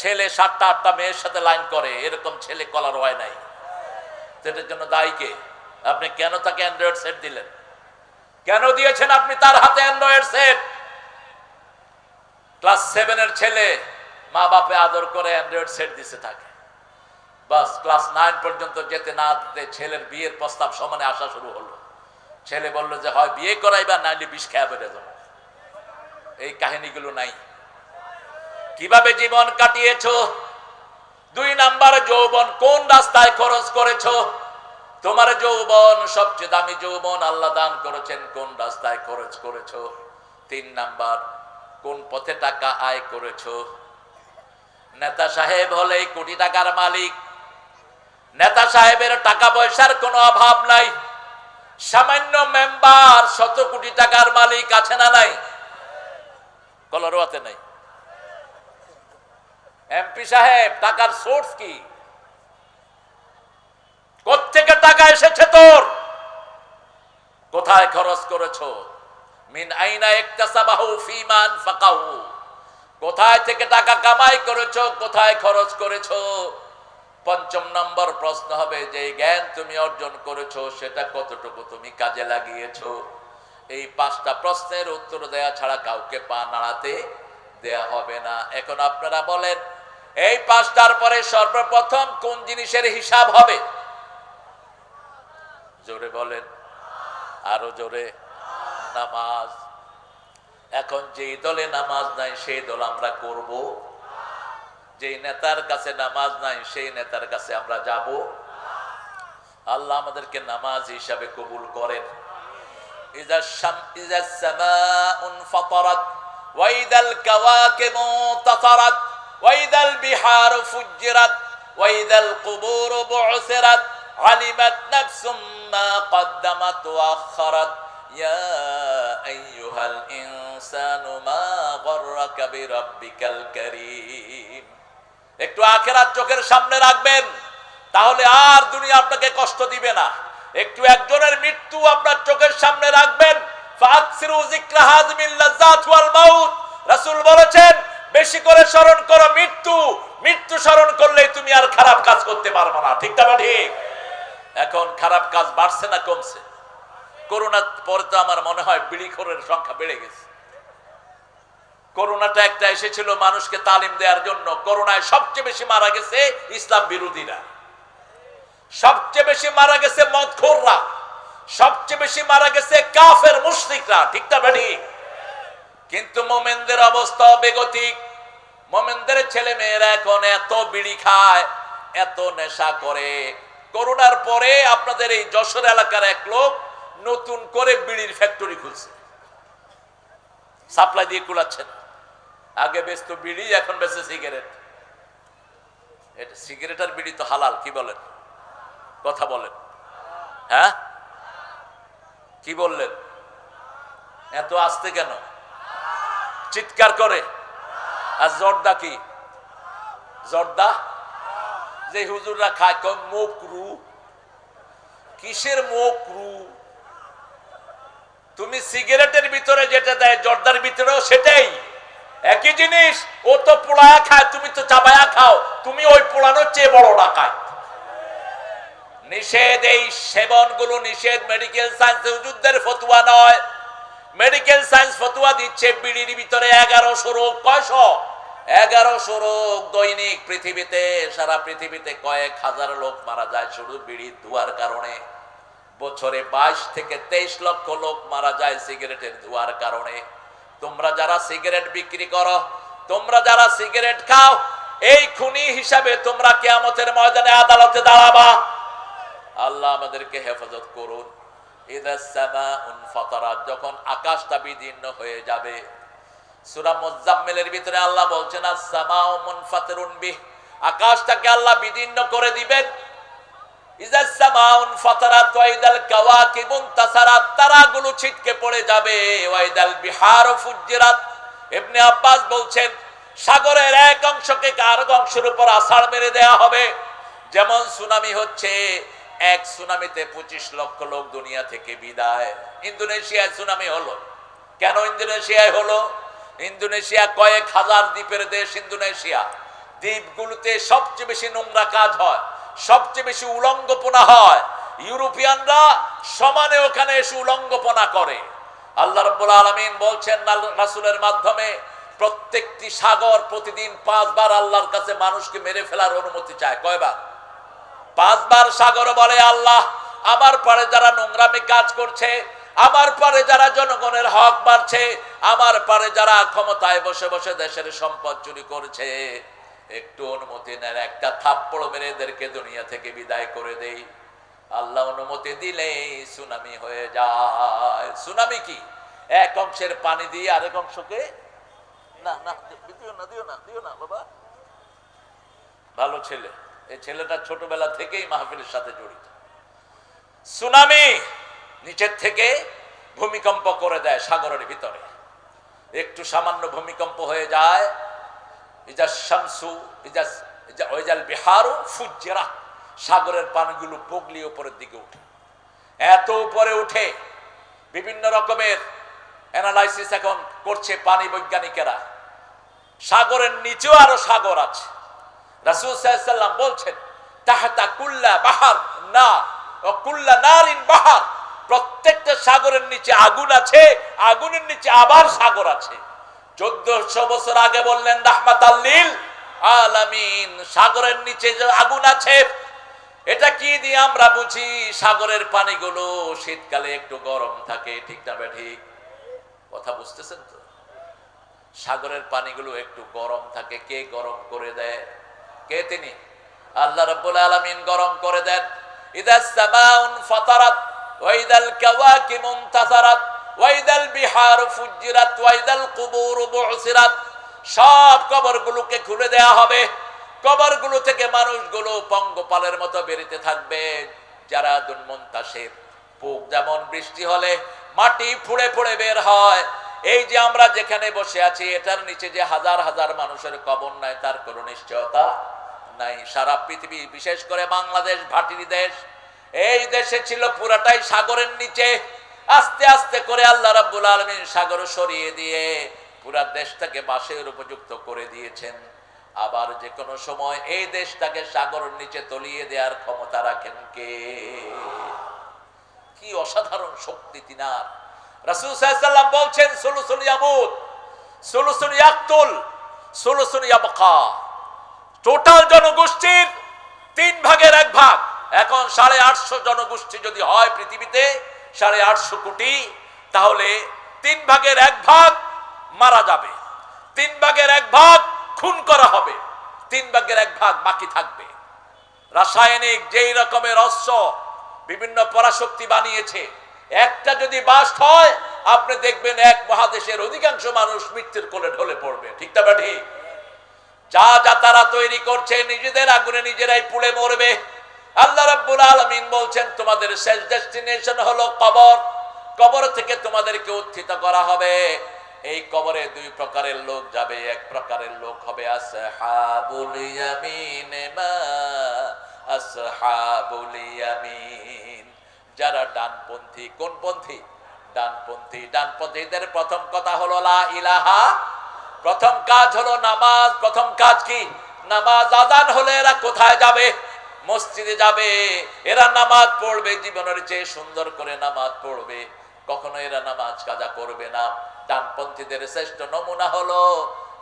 ছেলে 7টা 8টা মেয়ের সাথে লাইন করে, এরকম ছেলে কলার হয় নাই। সেটার জন্য দায়ী কে? আপনি কেন তাকে অ্যান্ড্রয়েড সেট দিলেন? কেন দিয়েছেন আপনি তার হাতে অ্যান্ড্রয়েড সেট? ক্লাস 7-এর ছেলে মা বাপে আদর করে অ্যান্ড্রয়েড সেট দিতে থাকে, বাস ক্লাস 9 পর্যন্ত যেতে না যেতে ছেলের বিয়ের প্রস্তাব সমানে আসা শুরু হলো। ছেলে বলল যে হয় বিয়ে করাইবা, নাইলে বিষ খেয়ে বেড়ে যাবো। এই কাহিনীগুলো নাই। কিভাবে জীবন কাটিয়েছো? 2 নাম্বার, যৌবন কোন রাস্তায় খরচ করেছো? তোমার যৌবন সবচেয়ে দামি যৌবন আল্লাহ দান করেছেন, কোন রাস্তায় খরচ করেছো? 3 নাম্বার, কোন পথে টাকা আয় করেছো? নেতা সাহেব হলেই কোটি টাকার মালিক। নেতা সাহেবের টাকা পয়সার কোনো অভাব নাই। সামান্য মেম্বার 100 কোটি টাকার মালিক আছে না নাই? কলরোয়াতে নাই। এমপি সাহেব টাকার সোর্স কি? কোত্থেকে টাকা এসেছে তোর? কোথায় খরচ করেছো? মিন আইনা ইকতাসাবাহু ফীমা আনফাকাহু, কোথায় থেকে টাকা কামাই করেছো, কোথায় খরচ করেছো? 5 নম্বর প্রশ্ন হবে যে জ্ঞান তুমি অর্জন করেছো সেটা কতটুকু তুমি কাজে লাগিয়েছো? এই 5টা প্রশ্নের উত্তর দেয়া ছাড়া কাউকে পা নাড়াতে দেয়া হবে না। এখন আপনারা বলেন, এই 5টার পরে সর্বপ্রথম কোন জিনিসের হিসাব হবে? জোরে বলেন, আরো জোরে। নামাজ। এখন যেই দলে নামাজ নাই সেই দল আমরা করব, যেই নেতার কাছে নামাজ নাই সেই নেতার কাছে আমরা যাব। আল্লাহ আমাদেরকে নামাজ হিসাবে কবুল করেন। ইযা সামাউন ফাতারাত ওয়া ইযাল কাওয়াকিবু তাতারাত ওয়া ইযাল বিহারু ফুজ্জিরাত ওয়া ইযাল কুবুরু বু'সিরাত আলিমাত নাফসুম মা কদ্দামাত ওয়া আখারাত ইয়া আইয়ুহাল ইনসানু মা গররাকা বিরাব্বিকাল কারীম। একটু আখিরাত চোখের সামনে রাখবেন, তাহলে আর দুনিয়া আপনাকে কষ্ট দিবে না। একটু একজনের মৃত্যু আপনার চোখের সামনে রাখবেন। ফাকসিরু যিকরা হাযমিল লাযাত ওয়াল মাউত, রাসূল বলেছেন বেশি করে স্মরণ করো মৃত্যু। মৃত্যু স্মরণ করলেই তুমি আর খারাপ কাজ করতে পারবে না। ঠিক না ঠিক? এখন খারাপ কাজ বাড়ছে না কমছে? করোনার পরে তো আমার মনে হয় বিড়িখোরের সংখ্যা বেড়ে গেছে। করোনাটা একটা এসেছিল মানুষকে তালিম দেওয়ার জন্য। করোনায় সবচেয়ে বেশি মারা গেছে ইসলাম বিরোধীরা, সবচেয়ে বেশি মারা গেছে মদখোররা, সবচেয়ে বেশি মারা গেছে কাফের মুশরিকরা। ঠিক না ঠিক? কিন্তু মোমেনদের অবস্থা বেগতিক। মোমেনদের ছেলে মেয়েরা এখন এত বিড়ি খায়, এত নেশা করে। করোনার পরে আপনাদের এই যশোর এলাকার এক লোক নতুন করে বিড়ির ফ্যাক্টরি খুলছে, সাপ্লাই দিয়ে কুলাচ্ছেন। আগে বেচতো বিড়ি, এখন বেচে সিগারেট। এটা সিগারেট আর বিড়ি তো হালাল, কি বলেন? কথা বলেন। হ্যাঁ, কি বললেন? এত আস্তে কেন চিৎকার করে? আর জর্দা কি? জর্দা যে হুজুররা খায় মোকরু। কিসের মোকরু? তুমি সিগারেটের ভিতরে যেটা দেয় জর্দার ভিতরেও সেটাই একই জিনিস। ও তো পোড়ায়া খায়, তুমি তো চাবায়া খাও। তুমি ওই পোড়ানোর চেয়ে বড় ডাকাত। নিষেধ, এই সেবনগুলো নিষেধ। মেডিকেল সায়েন্স হুজুরদের ফতোয়া নয়। মেডিকেল সায়েন্স ফতোয়া দিচ্ছে বিড়ির ভিতরে 1100 রোগ। কয়শো? 1100 রোগ দৈনিক পৃথিবীতে, সারা পৃথিবীতে কয়েক হাজার লোক মারা যায় শুধু বিড়ির ধোঁয়ার কারণে। বছরে 22 থেকে 23 লক্ষ লোক মারা যায় সিগারেটের ধোঁয়ার কারণে। তোমরা যারা সিগারেট বিক্রি করো, তোমরা যারা সিগারেট খাও, এই খুনি হিসাবে তোমরা কিয়ামতের ময়দানে আদালতে দাঁড়াবা। আল্লাহ আমাদেরকে হেফাজত করুন। ইযা সামাউন ফাতারাত, যখন আকাশটা বিদীর্ণ হয়ে যাবে। সূরা মুজাম্মিলের ভিতরে আল্লাহ বলছেন আস-সামাউ মুনফাতিরুন বিহ, আকাশটাকে আল্লাহ বিদীর্ণ করে দিবেন। ইযা সামাউন ফাতারাত ওয়া ইযাল কাওয়াকিবু তাসারাত, তারাগুলো ছিটকে পড়ে যাবে। ওয়া ইযাল বিহারু ফুজ্জিরাত, ইবনে আব্বাস বলছেন সাগরের এক অংশকে আরেক অংশের উপর আছাড় মেরে দেয়া হবে। যেমন সুনামি হচ্ছে, এক সুনামিতে 25 লক্ষ লোক দুনিয়া থেকে বিদায়। ইন্দোনেশিয়ায় সুনামি হলো কেন? ইন্দোনেশিয়ায় হলো, ইন্দোনেশিয়া কয়েক হাজার দ্বীপের দেশ। ইন্দোনেশিয়া দ্বীপগুলোতে সবচেয়ে বেশি নোংরা কাজ হয়, সবচেয়ে বেশি উলঙ্গপনা হয়। ইউরোপিয়ানরা সমানে ওখানে এসে উলঙ্গপনা করে। আল্লাহ রাব্বুল আলামিন বলছেন রাসূলের মাধ্যমে, প্রত্যেকটি সাগর প্রতিদিন 5 বার আল্লাহর কাছে মানুষকে মেরে ফেলার অনুমতি চায়। কয়বার? 5 বার সাগর বলে, আল্লাহ আমার পারে যারা নোংরামি কাজ করছে, আমার পারে যারা জনগণের হক মারছে, আমার পারে যারা ক্ষমতায় বসে বসে দেশের সম্পদ চুরি করছে, একটু অনুমতি নেন, একটা থাপ্পড় মেরে এদেরকে দুনিয়া থেকে বিদায় করে দেই। আল্লাহ অনুমতি দিলেই সুনামি হয়ে যায়। সুনামি কি? এক অংশের পানি দিয়ে আরেক অংশকে না না দিও না বাবা। ভালো ছেলে, এই ছেলেটা ছোটবেলা থেকেই মাহফিলের সাথে জড়িত। সুনামি নিচের থেকে ভূমিকম্প করে দেয় সাগরের ভিতরে। একটু সামান্য ভূমিকম্প হয়ে যায়, বিহারু ফুজ্জিরা, সাগরের পানিগুলো বগলি উপরের দিকে উঠে, এত উপরে উঠে বিভিন্ন রকমের অ্যানালাইসিস এখন করছে পানি বৈজ্ঞানিকেরা। সাগরের নিচেও আরো সাগর আছে। রাসূল সাল্লাল্লাহু আলাইহি ওয়াসাল্লাম বলছেন, তাহতা কুল্লা বাহার না ও কুল্লা নারিন বাহার, প্রত্যেকটা সাগরের নিচে আগুন আছে, আগুনের নিচে আবার সাগর আছে। 1400 বছর আগে বললেন রাহমাতাল লিল আলামিন, সাগরের নিচে যে আগুন আছে, এটা কি দিয়ে আমরা বুঝি? সাগরের পানিগুলো শীতকালে একটু গরম থাকে, ঠিক না ঠিক? কথা বুঝতেছেন তো? সাগরের পানিগুলো একটু গরম থাকে। কে গরম করে দেয়? কে? তিনি আল্লাহ রাব্বুল আলামিন গরম করে দেন। ইদাস সামাউন ফাতারাত ওয়া ইদাল কাওয়াকিবু ইনতাসারাত ওয়া ইদাল বিহারু ফুজ্জিরাত ওয়া ইদাল কুবুরু বুসিরাত, সব কবরগুলোকে খুলে দেয়া হবে। কবরগুলো থেকে মানুষগুলো পঙ্গপালের মতো বেরিতে থাকবে। যারা দুনমুনতাসির, পোক যেমন বৃষ্টি হলে মাটি ফুঁড়ে ফুঁড়ে বের হয়, এই যে আমরা যেখানে বসে আছি এটার নিচে যে হাজার হাজার মানুষের কবর নাই, তার কোনো নিশ্চয়তা নাই। সারা পৃথিবী, বিশেষ করে বাংলাদেশ ভাটির দেশ, এই দেশে ছিল পুরাটাই সাগরের নিচে। আস্তে আস্তে করে আল্লাহ রাব্বুল আলামিন সাগর সরিয়ে দিয়ে পুরা দেশটাকে বাসের উপযুক্ত করে দিয়েছেন। আবার যে কোনো সময় এই দেশটাকে সাগরের নিচে তলিয়ে দেওয়ার ক্ষমতা রাখেন কে? কি অসাধারণ শক্তি তিনার। রাসূল সাল্লাল্লাহু আলাইহি ওয়াসাল্লাম বলছেন, সুলুসুন ইয়ামুত, সুলুসুন ইয়াকতুল, সুলুসুন ইয়াবকা। টোটাল জনগোষ্ঠীর 3 ভাগের 1 ভাগ, এখন 850 জনগোষ্ঠী যদি হয় পৃথিবীতে, 850 কোটি, তাহলে 3 ভাগের 1 ভাগ মারা যাবে, 3 ভাগের 1 ভাগ খুন করা হবে, 3 ভাগের 1 ভাগ বাকি থাকবে। রাসায়নিক যেই রকমের অস্ত্র বিভিন্ন পরাশক্তি বানিয়েছে, একটা যদি বাস্ট হয়, আপনি দেখবেন এক মহাদেশের অধিকাংশ মানুষ মৃত্যুর কোলে ঢলে পড়বে, ঠিক না ঠিক? যা যা তারা তৈরি করছে, নিজেদের আগুনে নিজেরাই পুড়ে মরবে। আল্লাহ রাব্বুল আলামিন বলছেন, তোমাদের শেষ ডেস্টিনেশন হলো কবর। কবর থেকে তোমাদেরকে উত্থিত করা হবে। এই কবরে 2 প্রকারের লোক যাবে। এক প্রকারের লোক হবে আসহাবুল ইয়ামিন, মা আসহাবুল ইয়ামিন, যারা ডানপন্থী। কোন পন্থী? ডানপন্থী। ডানপন্থীদের প্রথম কথা হলো লা ইলাহা, প্রথম কাজ হলো নামাজ। প্রথম কাজ কি? নামাজ। আযান হলে এরা কোথায় যাবে? মসজিদে যাবে। এরা নামাজ পড়বে, জীবনের চেয়ে সুন্দর করে নামাজ পড়বে। কখনো এরা নামাজ কাজা করবে না। ডানপন্থীদের শ্রেষ্ঠ নমুনা হলো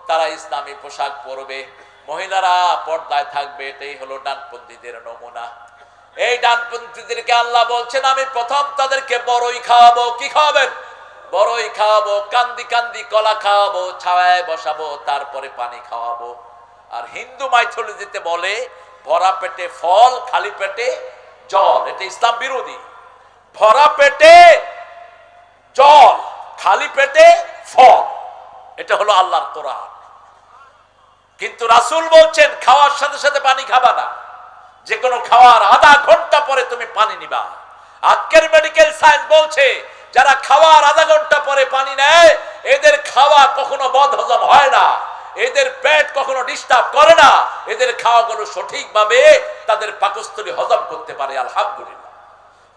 তারা ইসলামী পোশাক পরবে, মহিলারা পর্দায় থাকবে। এটাই হলো ডানপন্থীদের নমুনা। এই ডানপন্থীদেরকে আল্লাহ বলছেন, আমি প্রথম তাদেরকে বড়ই খাওয়াবো। কি খাওয়াবেন? বড়ই খাওয়াবো। কান্দি কান্দি কলা খাওয়াবো, ছায়ায় বসাবো, তারপরে পানি খাওয়াবো। আর হিন্দু মাইথোলজিতে বলে, ভরা পেটে ফল, খালি পেটে জল। এটা ইসলাম বিরোধী। ভরা পেটে জল, খালি পেটে ফল, এটা হলো আল্লাহর কোরআন। কিন্তু রাসূল বলছেন, খাওয়ার সাথে সাথে পানি খাবা না, যে কোনো খাওয়ার আধা ঘন্টা পরে তুমি পানি নিবা। আজকের মেডিকেল সায়েন্স বলছে, যারা খাওয়ার আধা ঘন্টা পরে পানি নেয়, এদের খাওয়া কখনো বদহজম হয় না, এদের পেট কখনো ডিস্টার্ব করে না, এদের খাওয়াগুলো সঠিকভাবে তাদের পাকস্থলী হজম করতে পারে। আলহামদুলিল্লাহ।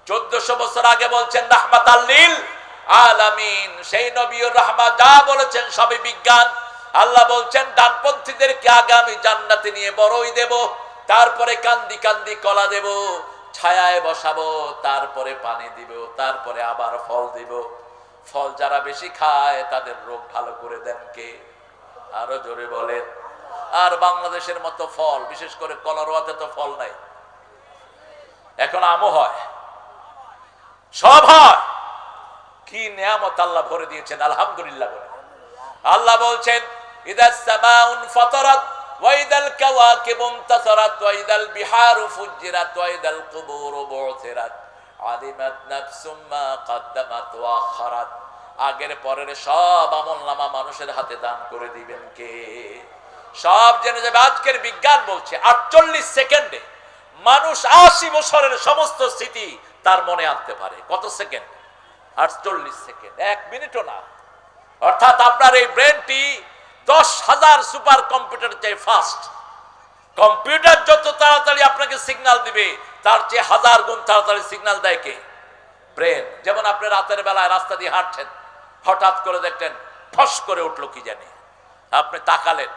1400 বছর আগে বলছেন রাহমাতাল লিল আলামিন, সেই নবীর রাহমত, যা বলেছেন সবই বিজ্ঞান। আল্লাহ বলছেন ডানপন্থীদেরকে আগামী জান্নাতে নিয়ে বড়ই দেব, তারপরে কান্দি কান্দি কলা দেব, ছায়ায় বসাবো, তারপরে পানি দিব, তারপরে আবার ফল দিব। ফল যারা বেশি খায় তাদের রোগ ভালো করে দেন কে? আরো জোরে বলেন। আর বাংলাদেশের মতো ফল, বিশেষ করে কলারোয়াতে তো ফল নাই, এখন আমও হয়, সব হয়। কি নিয়ামত আল্লাহ ভরে দিয়েছেন, আলহামদুলিল্লাহ বলে। আল্লাহ বলছেন ইদাস সামাউন ফাতারাত ওয়া ইদাল কাওয়াকিবু ইনতাসারাত ওয়া ইদাল বিহারু ফুজ্জিরাত ওয়া ইদাল কুবুরু বু'থিরাত আলিমাত নাফসুম মা কদ্দামাত ওয়া আখারাত। আগের পরের সব আমলনামা মানুষের হাতে দান করে দিবেন কে? সব জেনে যাবে। আজকের বিজ্ঞান বলছে 48 সেকেন্ডে মানুষ 80 বছরের সমস্ত স্মৃতি তার মনে আনতে পারে। কত সেকেন্ড? 48 সেকেন্ড, 1 মিনিটও না। অর্থাৎ আপনার এই ব্রেনটি 10,000 সুপার কম্পিউটার চেয়ে ফাস্ট। কম্পিউটার যত তাড়াতাড়ি আপনাকে সিগন্যাল দিবে তার চেয়ে 1000 গুণ তাড়াতাড়ি সিগন্যাল দেয় কে? ব্রেন। যেমন আপনি রাতের বেলায় রাস্তা দিয়ে হাঁটছেন, হঠাৎ করে দেখলেন ফস করে উঠলো কি জানি, আপনি তাকালেন,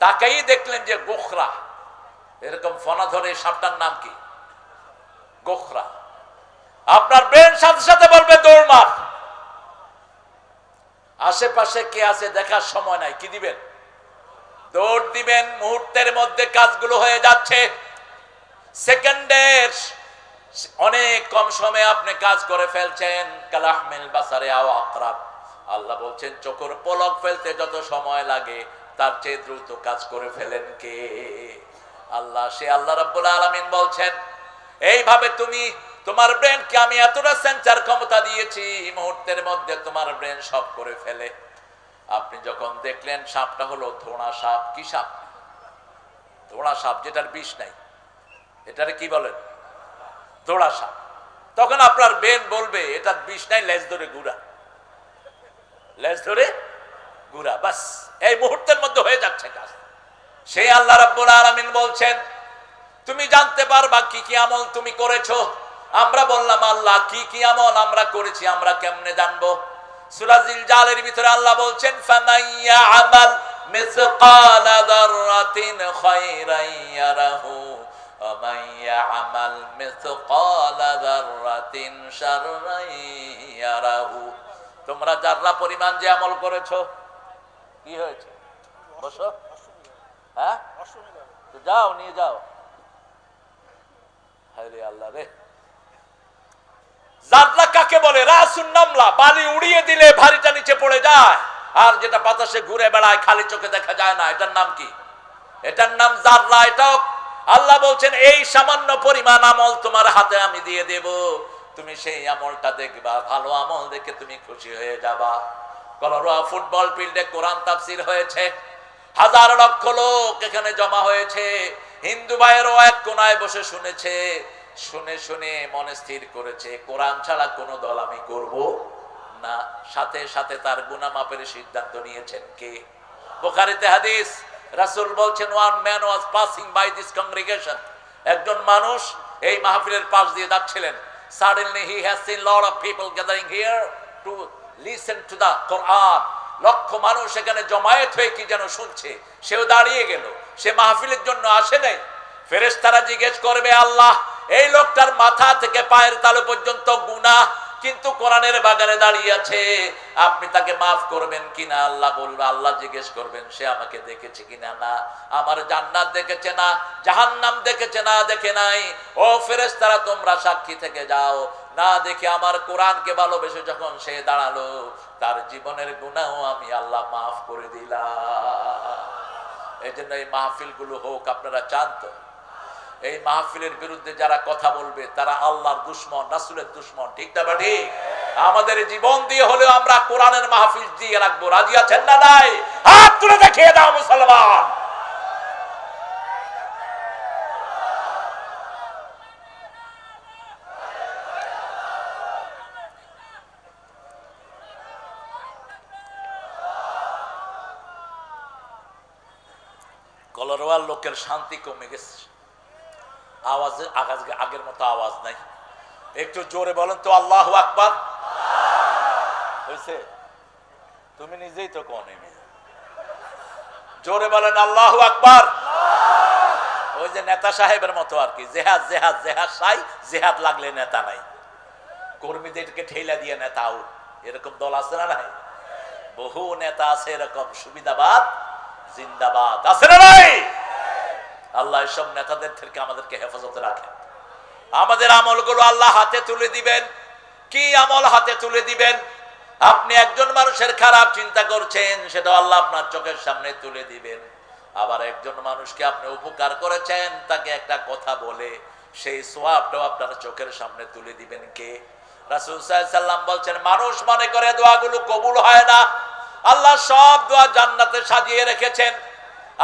তাকাই দেখলেন যে গোখরা, এরকম ফনা ধরে সাপটার নাম কি? গোখরা। আপনার ব্রেন সাথে সাথে বলবে দৌড় মার। আশেপাশে কে আছে দেখার সময় নাই, কি দিবেন? দৌড় দিবেন। মুহূর্তের মধ্যে কাজগুলো হয়ে যাচ্ছে। সেকেন্ডের অনেক কম সময়ে আপনি কাজ করে ফেলছেন। কালাহমিল বাসারে আও আকরাব। আল্লাহ বলছেন চোখের পলক ফেলতে যত সময় লাগে তার চেয়ে দ্রুত কাজ করে ফেলেন কে? আল্লাহ। সে আল্লাহ রাব্বুল আলামিন বলছেন এইভাবে তুমি তোমার ব্রেনকে আমি এতটা সেন্সার ক্ষমতা দিয়েছি, মুহূর্তের মধ্যে তোমার ব্রেন সব করে ফেলে। আপনি যখন দেখলেন সাপটা হলো ধোঁড়া সাপ। কি সাপ? ধোঁড়া সাপ, যেটার বিষ নাই, এটারে কি বলেন? ধোঁড়া সাপ। তখন আপনার ব্রেন বলবে এটার বিষ নাই, লেজ ধরে ঘুরা, লেজ ধরে ঘুরা। বাস এই মুহূর্তের মধ্যে হয়ে যাচ্ছে কাজ। সেই আল্লাহ রাব্বুল আলামিন বলছেন তুমি জানতে পারবা কি কি আমল তুমি করেছো। আমরা বললাম আল্লাহ কি কি আমল আমরা করেছি আমরা কেমনে জানবো? সূরা জিলজালের ভিতরে আল্লাহ বলছেন ফামাইয়া আমাল মিসকালা যাররাতিন খায়রান ইয়ারাহু ওয়া মাইয়া আমাল মিসকালা যাররাতিন শাররান ইয়ারাহু। তোমরা যারা পরিমাণ যে আমল করেছো, কি হয়েছে? বসো। হ্যাঁ, তো যাও, নিয়ে যাও। হায়রে আল্লাহ রে। জাররা কাকে বলে? রাসুন নামলা। বালি উড়িয়ে দিলে ভারীটা নিচে পড়ে যায়, আর যেটা বাতাসে ঘুরে বেড়ায় খালি চোখে দেখা যায় না, এটার নাম কি? এটার নাম জাররা। এটাও আল্লাহ বলছেন এই সামান্য পরিমাণ আমল তোমার হাতে আমি দিয়ে দেব, তুমি সেই আমলটা দেখবা, ভালো আমল দেখে তুমি খুশি হয়ে যাবা। কলরোয়া ফুটবল ফিল্ডে কোরআন তাফসীর হয়েছে, হাজার লক্ষ লোক এখানে জমা হয়েছে। হিন্দু ভাইয়েরও এক কোনায় বসে শুনেছে, শুনে শুনে মনে স্থির করেছে কোরআন ছাড়া কোনো দল আমি করব না। সাথে সাথে তার গুনাহ মাপের সিদ্ধান্ত নিয়েছেন কে? বুখারীতে হাদিস, রাসূল বলছেন one man was passing by this congregation, একজন মানুষ এই মাহফিলের পাশ দিয়ে যাচ্ছিলেন। Suddenly he has seen lot of people gathering here to listen to the Quran. লক্ষ মানুষ এখানে জমায়েত হয়ে কি যেন শুনছে, সেও দাঁড়িয়ে গেল। সে মাহফিলের জন্য আসে নাই। ফেরেশতারা জিজ্ঞেস করবে আল্লাহ এই লোকটার মাথা থেকে পায়ের তালু পর্যন্ত গুনাহ, কিন্তু কোরআনের বাগানে দাঁড়িয়ে আছে, আপনি তাকে মাফ করবেন কিনা? আল্লাহ বলবে, আল্লাহ জিজ্ঞেস করবেন সে আমাকে দেখেছে কিনা? না। আমার জান্নাত দেখেছে না, জাহান্নাম দেখেছে না? দেখে নাই। ও ফেরেশতারা তোমরা সাক্ষী থেকে যাও, না দেখে আমার কোরআনকে ভালোবেসে যখন সে দাঁড়ালো তার জীবনের গুনাহও আমি আল্লাহ মাফ করে দিলাম। এই জন্য এই মাহফিল গুলো হোক। আপনারা চান তো? এই মাহফিলের বিরুদ্ধে যারা কথা বলবে তারা আল্লাহর দুশমন, রাসূলের দুশমন। ঠিক না বা ঠিক? আমাদের জীবন দিয়ে হলেও আমরা কোরআনের মাহফিল দিয়ে রাখবো। রাজি আছেন না নাই? হাত তুলে দেখিয়ে দাও মুসলমান। কলরোয়ার লোকের শান্তি কমে গেছে, আওয়াজে আগের মতো আওয়াজ নাই। একটু জোরে বলেন তো আল্লাহু আকবার। হয়েছে? তুমি নিজেই তো কোন জোরে বলেন আল্লাহু আকবার। ওই যে নেতা সাহেবের মতো আর কি, জেহাদ জেহাদ জেহাদ সাই, জেহাদ লাগলে নেতা নাই, কর্মীদেরকে ঠেলা দিয়ে নেতা আউট, এরকম দল আছে না নাই? বহু নেতা আছে এরকম, সুবিধাবাদ জিন্দাবাদ, আছে না নাই? আল্লাহ এসব নেতাদের থেকে আমাদেরকে হেফাজতে রাখেন। আমাদের আমলগুলো আল্লাহ হাতে তুলে দিবেন। কি আমল হাতে তুলে দিবেন? আপনি একজন মানুষের খারাপ চিন্তা করছেন, সেটা আল্লাহ আপনার চোখের সামনে তুলে দিবেন। আবার একজন মানুষকে আপনি উপকার করেছেন, তাকে একটা কথা বলে সেই সওয়াবটাও আপনার চোখের সামনে তুলে দিবেন কে? রাসূল সাল্লাল্লাহু আলাইহি সাল্লাম বলছেন, মানুষ মনে করে দোয়াগুলো কবুল হয় না, আল্লাহ সব দোয়া জান্নাতে সাজিয়ে রেখেছেন।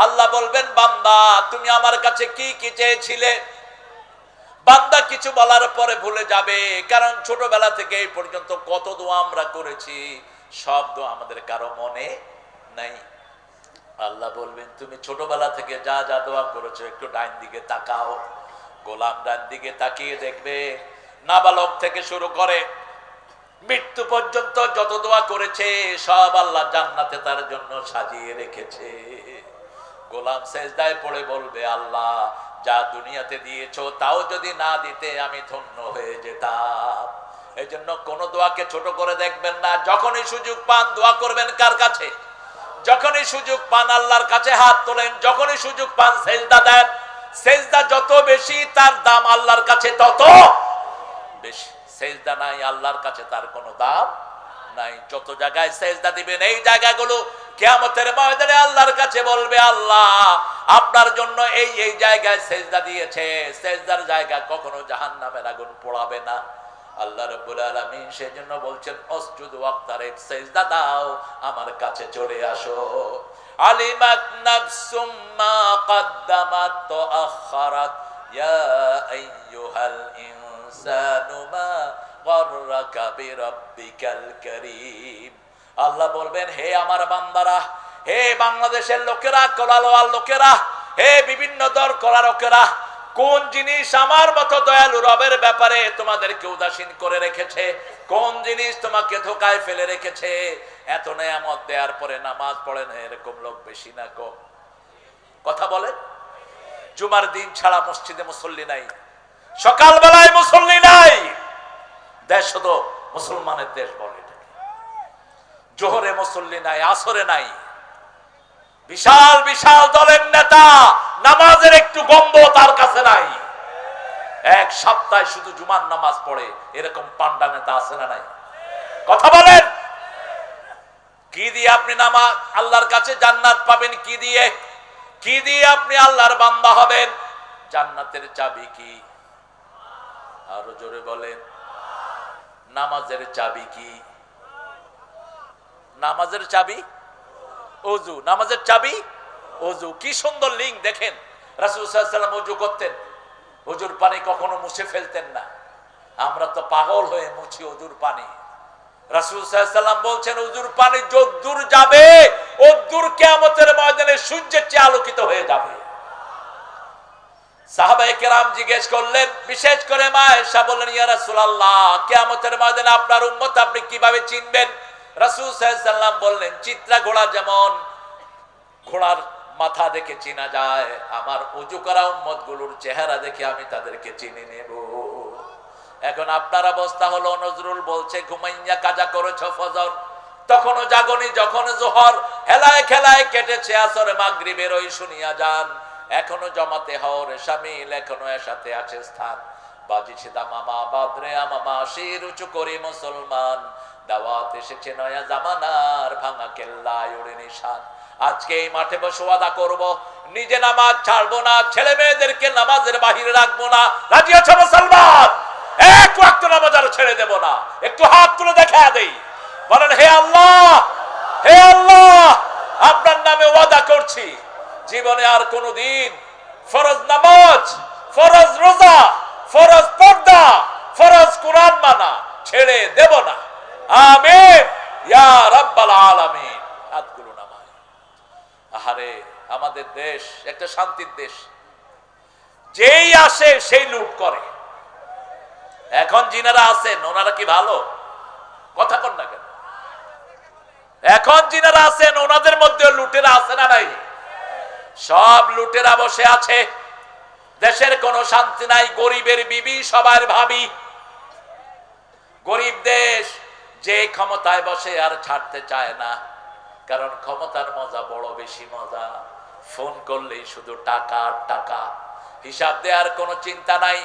আল্লাহ বলবেন, বান্দা তুমি আমার কাছে কি কি চেয়েছিলে? বান্দা কিছু বলার পরে ভুলে যাবে, কারণ ছোটবেলা থেকে এই পর্যন্ত কত দোয়া আমরা করেছি, সব দোয়া আমাদের কারো মনে নাই। আল্লাহ বলবেন, তুমি ছোটবেলা থেকে যা যা দোয়া করেছো একটু ডান দিকে তাকাও। গোলাম ডান দিকে তাকিয়ে দেখবে, নাবালক থেকে শুরু করে মৃত্যু পর্যন্ত যত দোয়া করেছে সব আল্লাহ জান্নাতে তার জন্য সাজিয়ে রেখেছে। গোলাম সেজদায় পড়ে বলবে, আল্লাহ যা দুনিয়াতে দিয়েছো তাও যদি না দিতে আমি ধন্য হয়ে যেতাম। এই জন্য কোন দোয়াকে ছোট করে দেখবেন না। যখনই সুযোগ পান দোয়া করবেন কার কাছে? যখনই সুযোগ পান আল্লাহর কাছে হাত তোলেন, যখনই সুযোগ পান সেজদা দেন। সেজদা যত বেশি তার দাম আল্লাহর কাছে তত বেশি। সেজদা নাই আল্লাহর কাছে তার কোনো দাম নাই। যত জায়গায় সেজদা দিবেন এই জায়গাগুলো কিয়ামতের ময়দানে আল্লাহর কাছে বলবে, আল্লাহ আপনার জন্য এই এই জায়গায় সেজদা দিয়েছে, সেজদার জায়গা কখনো জাহান্নামের আগুন পোড়াবে না। আল্লাহ রাব্বুল আলামিন সেজন্য বলছেন, আসজুদু ওয়াক্তারিব, সেজদা দাও, আমার কাছে চলে আসো। আলিমাত নাফসুম মা কদ্দামাত তাআখারাত ইয়া আইয়ুহাল ইনসানু মা গররাকা বিরাব্বিকাল কারীম। আল্লাহ বলবেন, হে আমার বান্দারা, হে বাংলাদেশের লোকেরা, কলালোয়ার লোকেরা, হে বিভিন্ন দর করা লোকেরা, কোন জিনিস আমার মতো দয়ালু রবের ব্যাপারে তোমাদেরকে উদাসীন করে রেখেছে? কোন জিনিস তোমাকে ধোকায় ফেলে রেখেছে? এত নেয়ামত দেওয়ার পরে নামাজ পড়ে না, এরকম লোক বেশি না কম? কথা বলেন। জুমার দিন ছাড়া মসজিদে মুসল্লি নাই, সকালবেলায় মুসল্লি নাই। দেশ তো মুসলমানের দেশ বলে, জোহরে মুসল্লি নাই, আসরে নাই। বিশাল বিশাল দলের নেতা, নামাজের একটু গন্ধ তার কাছে নাই। এক সপ্তাহে শুধু জুমার নামাজ পড়ে, এরকম পান্ডা নেতা আছে না নাই? কথা বলেন। কি দিয়ে আপনি নামাজ আল্লাহর কাছে জান্নাত পাবেন? কি দিয়ে? কি দিয়ে আপনি আল্লাহর বান্দা হবেন? জান্নাতের চাবি কি? আরো জোরে বলেন। নামাজের চাবি কি? নামাজের চাবি ওযু। নামাজের চাবি ওযু। কি সুন্দর লিঙ্ক দেখেন। রাসূল সাল্লাল্লাহু আলাইহি ওয়াসাল্লাম ওযু করতেন, ওযুর পানি কখনো মুছে ফেলতেন না। আমরা তো পাগল হয়ে মুছি ওযুর পানি। রাসূল সাল্লাল্লাহু আলাইহি ওয়াসাল্লাম বলছেন, ওযুর পানি যদ্দূর যাবে ওদ্দূর কিয়ামতের ময়দানে সূর্যের চেয়ে আলোকিত হয়ে যাবে। সাহাবায়ে কেরাম জিজ্ঞেস করলেন, বিশেষ করে মা আয়েশা বললেন, ইয়া রাসূলুল্লাহ, কিয়ামতের ময়দানে আপনার উম্মত আপনি কিভাবে চিনবেন? রাসূল সাল্লাল্লাহু আলাইহি ওয়াসাল্লাম বললেন, চিত্রা ঘোড়া যেমন ঘোড়ার মাথা দেখে চেনা যায়, আমার ওযু করা উম্মত গুলোর চেহারা দেখে আমি তাদেরকে চিনে নেব। এখন আপনার অবস্থা হলো, নজরুল বলছে, ঘুমাইয়া কাজা করেছ ফজর, তখনও জাগনি যখন জোহর, হেলায় খেলায় কেটেছে আসর, মাগরিবের ওই শুনিয়া যান, এখনো জমাতে হওয়ার শামিল, এখনো এর সাথে আছে স্থান। বাজিছে দামামা বাদরে আমামা, শির উঁচু করি মুসলমান, দাওয়াত এসেছে নয়া জামানার, ভাঙা কেল্লায় ওরে নিশান। আজকে এই মাঠে বসে ওয়াদা করব, নিজে নামাজ ছাড়বো না, ছেলে মেয়েদেরকে নামাজের বাহিরে রাখবো না। রাজি আছো মুসলমান? এক ওয়াক্ত নামাজ আর ছেড়ে দেব না। একটু হাত তুলে দেখা দেই, বলেন, হে আল্লাহ, হে আল্লাহ, আপনার নামে ওয়াদা করছি, জীবনে আর কোনদিন ফরজ নামাজ, ফরজ রোজা, ফরজ পর্দা, ফরজ কোরআন মানা ছেড়ে দেব না। আমিন ইয়া রাব্বাল আলামিন। হাতগুলো নামায়। আহারে, আমাদের দেশ একটা শান্তির দেশ, যেই আসে সেই লুট করে। এখন যিনারা আছেন ওনারা কি ভালো? কথা কন না কেন? এখন যিনারা আছেন ওনাদের মধ্যে লুটেরা আছে না নাই? সব লুটেরা বসে আছে, দেশের কোনো শান্তি নাই, গরিবের বিবি সবার ভাবি। গরিব দেশ, যে ক্ষমতায় বসে আর ছাড়তে চায় না, কারণ ক্ষমতার মজা বড় বেশি মজা। ফোন করলেই শুধু টাকা আর টাকা, হিসাব দেওয়ার কোনো চিন্তা নাই।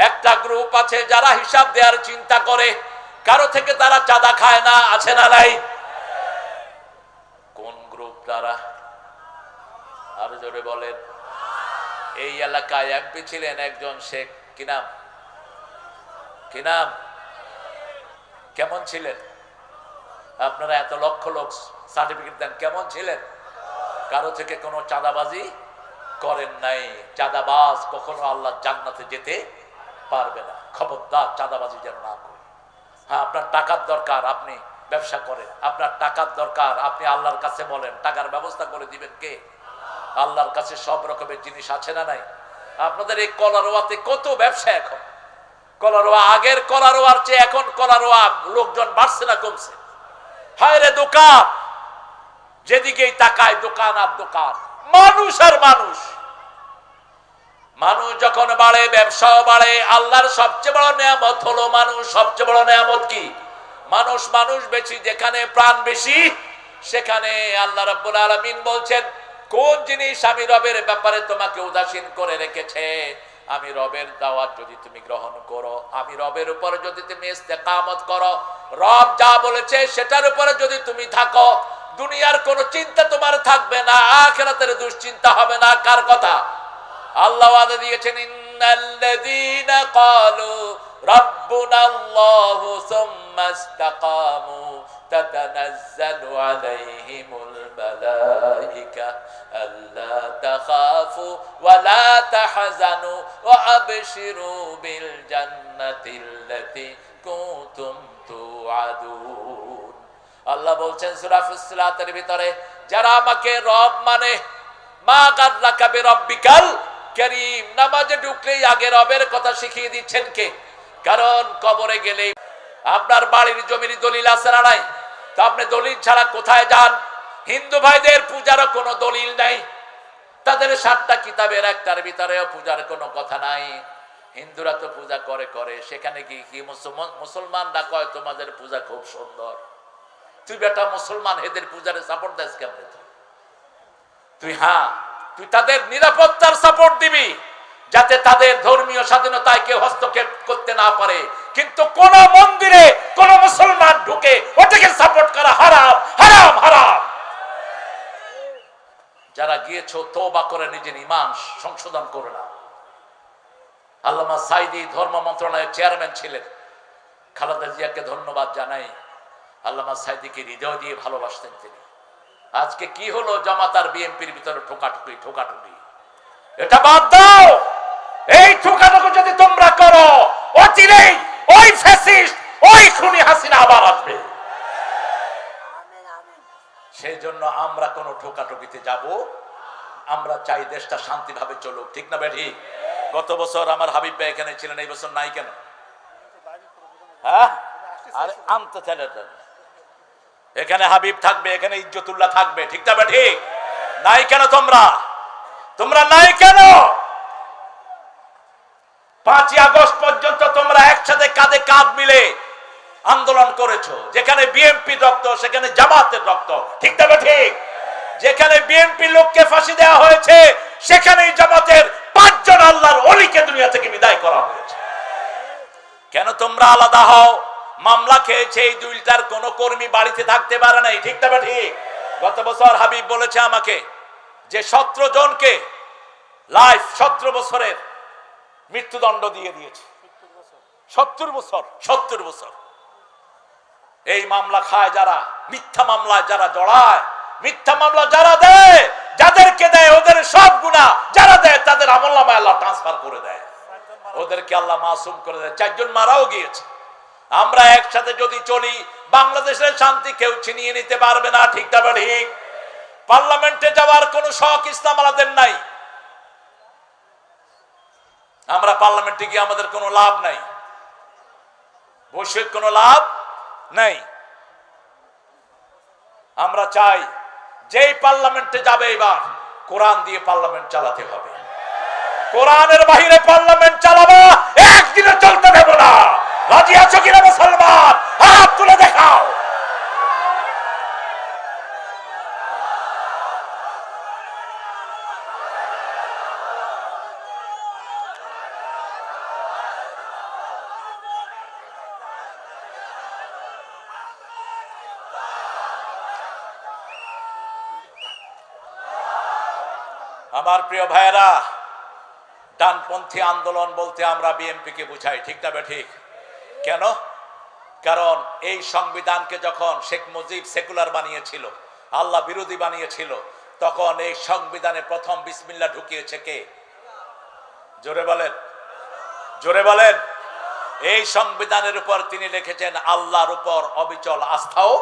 একটা গ্রুপ আছে যারা হিসাব দেওয়ার চিন্তা করে, কারো থেকে তারা চাঁদা খায় না, আছে না নাই? কোন গ্রুপ তারা? আরো জোরে বলেন। এই এলাকায় এমপি ছিলেন একজন শেখ, কি নাম, কি নাম, কেমন ছিলেন? আপনারা এত লক্ষ লোক সার্টিফিকেট দেন, কেমন ছিলেন? কারো থেকে কোনো চাঁদাবাজি করেন নাই। চাঁদাবাজ কখনো আল্লাহ জান্নাতে যেতে পারবে না। খবরদার চাঁদাবাজি যেন না করে। হ্যাঁ, আপনার টাকার দরকার, আপনি ব্যবসা করেন। আপনার টাকার দরকার, আপনি আল্লাহর কাছে বলেন, টাকার ব্যবস্থা করে দিবেন কে? আল্লাহর কাছে সব রকমের জিনিস আছে না নাই? আপনাদের এই কলারোয়াতে কত ব্যবসা এখন। কলারোয়া, আগের কলারোয়ার চেয়ে এখন কলারোয়া লোকজন বাড়ছে না কমছে? হায় রে দোকান, যেদিকেই তাকায় দোকান আর দোকান, মানুষ আর মানুষ। মানুষ যখন বাড়ে ব্যবসাও বাড়ে। আল্লাহর সবচেয়ে বড় নিয়ামত হলো মানুষ। সবচেয়ে বড় নিয়ামত কি? মানুষ। মানুষ বেশি যেখানে প্রাণ বেশি সেখানে আল্লাহ রাব্বুল আলামিন বলছেন, কোন জিনিস আমি রবের ব্যাপারে তোমাকে উদাসীন করে রেখেছে, আমি রবের দাওয়াত যদি তুমি গ্রহণ করো, আমি রবের উপরে যদি তুমি ইস্তেকামত করো, রব যা বলেছে সেটার উপরে যদি তুমি থাকো, দুনিয়ার কোনো চিন্তা তোমার থাকবে না, আখিরাতের দুশ্চিন্তা হবে না। কার কথা? আল্লাহ ওয়াদা দিয়েছেন, ইন্নাল্লাযীনা ক্বালু রাব্বুনাল্লাহু সুম্মা ইসতাকামু তাতানাজ্জালু আলাইহিমুল মালায়েকা আল্লা তাখাফু ওয়া লা তাহজানু ওয়া আবশিরু বিল জান্নাতিল্লাতী কুনতুম তুআদুন। আল্লাহ বলছেন সূরা ফুসসিলাতের ভিতরে, যারা আমাকে রব মানে, মা গাররাকা বিরাব্বিকাল কারীম, নামাজে ঢুকলেই আগে রবের কথা শিখিয়ে দিচ্ছেন কে? কারণ কবরে গেলেই আপনার বাড়ির জমির দলিল আছে না নাই? তো আপনি দলিল ছাড়া কোথায় যান? হিন্দু ভাইদের পূজারও কোনো দলিল নাই। তাদের 7টা কিতাবের একটার ভিতরেও পূজার কোনো কথা নাই। হিন্দুরা তো পূজা করে করে, সেখানে কি মুসলমানরা কয় তোমাদের পূজা খুব সুন্দর। তুই বেটা মুসলমান, এদের পূজারে সাপোর্ট দেস কেমনে? তুই হ্যাঁ, তুই তাদের নিরাপত্তার সাপোর্ট দিবি, যাতে তাদের ধর্মীয় স্বাধীনতায় কেউ হস্তক্ষেপ করতে না পারে। কিন্তু কোন মন্দিরে কোন মুসলমান ঢুকে ওটাকে সাপোর্ট করা হারাম, হারাম, হারাম। যারা গিয়েছো তওবা করে নিজের ঈমান সংশোধন করে না। আল্লামা সাইদি ধর্ম মন্ত্রণালয়ের চেয়ারম্যান ছিলেন। খালেদা জিয়াকে ধন্যবাদ জানাই। আল্লামা সাইদিকে হৃদয় দিয়ে ভালোবাসতেন তিনি। আজকে কি হলো? জামাত আর বিএনপির ভিতরে ঠোকাঠুকি, ঠোকাঠুকি। এটা বাদ দাও। এই ঠোকাঠুকি যদি তোমরা করো, অচিরেই ওই ফ্যাসিস্ট, ওই খুনি হাসিনা আবার আসবে। সেই জন্য আমরা কোন ঠোকাঠুকিতে যাব? আমরা চাই দেশটা শান্তিভাবে চলুক, ঠিক না বেঠি? গত বছর আমার হাবিব ভাই এখানে ছিলেন, এই বছর নাই কেন? হ্যাঁ, আরে আনতে চাইলেন। এখানে হাবিব থাকবে, এখানে ইজ্জতুল্লাহ থাকবে, ঠিক না বেঠি? নাই কেন তোমরা? তোমরা নাই কেন? 5ই আগস্ট পর্যন্ত তোমরা একসাথে কাঁধে কাঁধ মিলে আন্দোলন করেছো। যেখানে বিএনপি রক্ত সেখানে জামাতের রক্ত, ঠিক না ঠিক? যেখানে বিএনপি লোককে ফাঁসি দেওয়া হয়েছে সেখানেই জামাতের 5 জন আল্লাহর ওলিকে দুনিয়া থেকে বিদায় করা হয়েছে। কেন তোমরা আলাদা হও? মামলা খেয়েছে এই দুইটার কোন কর্মী বাড়িতে থাকতে পারে নাই, ঠিক না ঠিক? গত বছর হাবিব বলেছে আমাকে যে 17 জনকে লাইফ 17 বছরের মৃত্যুদণ্ড দিয়ে দিয়েছে। 70 বছর, 70 বছর। এই মামলা খায় যারা, মিথ্যা মামলায় যারা জড়ায়, মিথ্যা মামলা যারা দেয়, যাদেরকে দেয় ওদের সব গুনাহ যারা দেয় তাদের আমলনামায় আল্লাহ ট্রান্সফার করে দেয়, ওদেরকে আল্লাহ মাসুম করে দেয়। 4 জন মারাও গিয়েছে। আমরা একসাথে যদি চলি, বাংলাদেশের শান্তি কেউ ছিনিয়ে নিতে পারবে না, ঠিক না ঠিক? পার্লামেন্টে যাওয়ার কোন শখ ইসলাম আমাদের নাই। আমরা পার্লামেন্টে গিয়ে আমাদের কোনো লাভ নাই, বৈশ্বিক কোনো লাভ নাই। আমরা চাই যেই পার্লামেন্টে যাবে এবার কোরআন দিয়ে পার্লামেন্ট চালাতে হবে। কোরআনের বাহিরে পার্লামেন্ট চালাবো, একদিনে চলতে দেব না। রাজি আছো কিনা মুসলমান? হাত তুলে দেখাও। আমার প্রিয় ভাইয়েরা, ডানপন্থী আন্দোলন বলতে আমরা বিএনপি কে বুঝাই, ঠিক না ঠিক? কেন? কারণ এই সংবিধানকে যখন শেখ মুজিব সেকুলার বানিয়েছিল, আল্লাহ বিরোধী বানিয়েছিল, তখন এই সংবিধানে প্রথম বিসমিল্লাহ ঢুকিয়েছে কে? জোরে বলেন, জোরে বলেন। এই সংবিধানের উপর তিনি লিখেছেন আল্লাহর উপর অবিচল আস্থা ও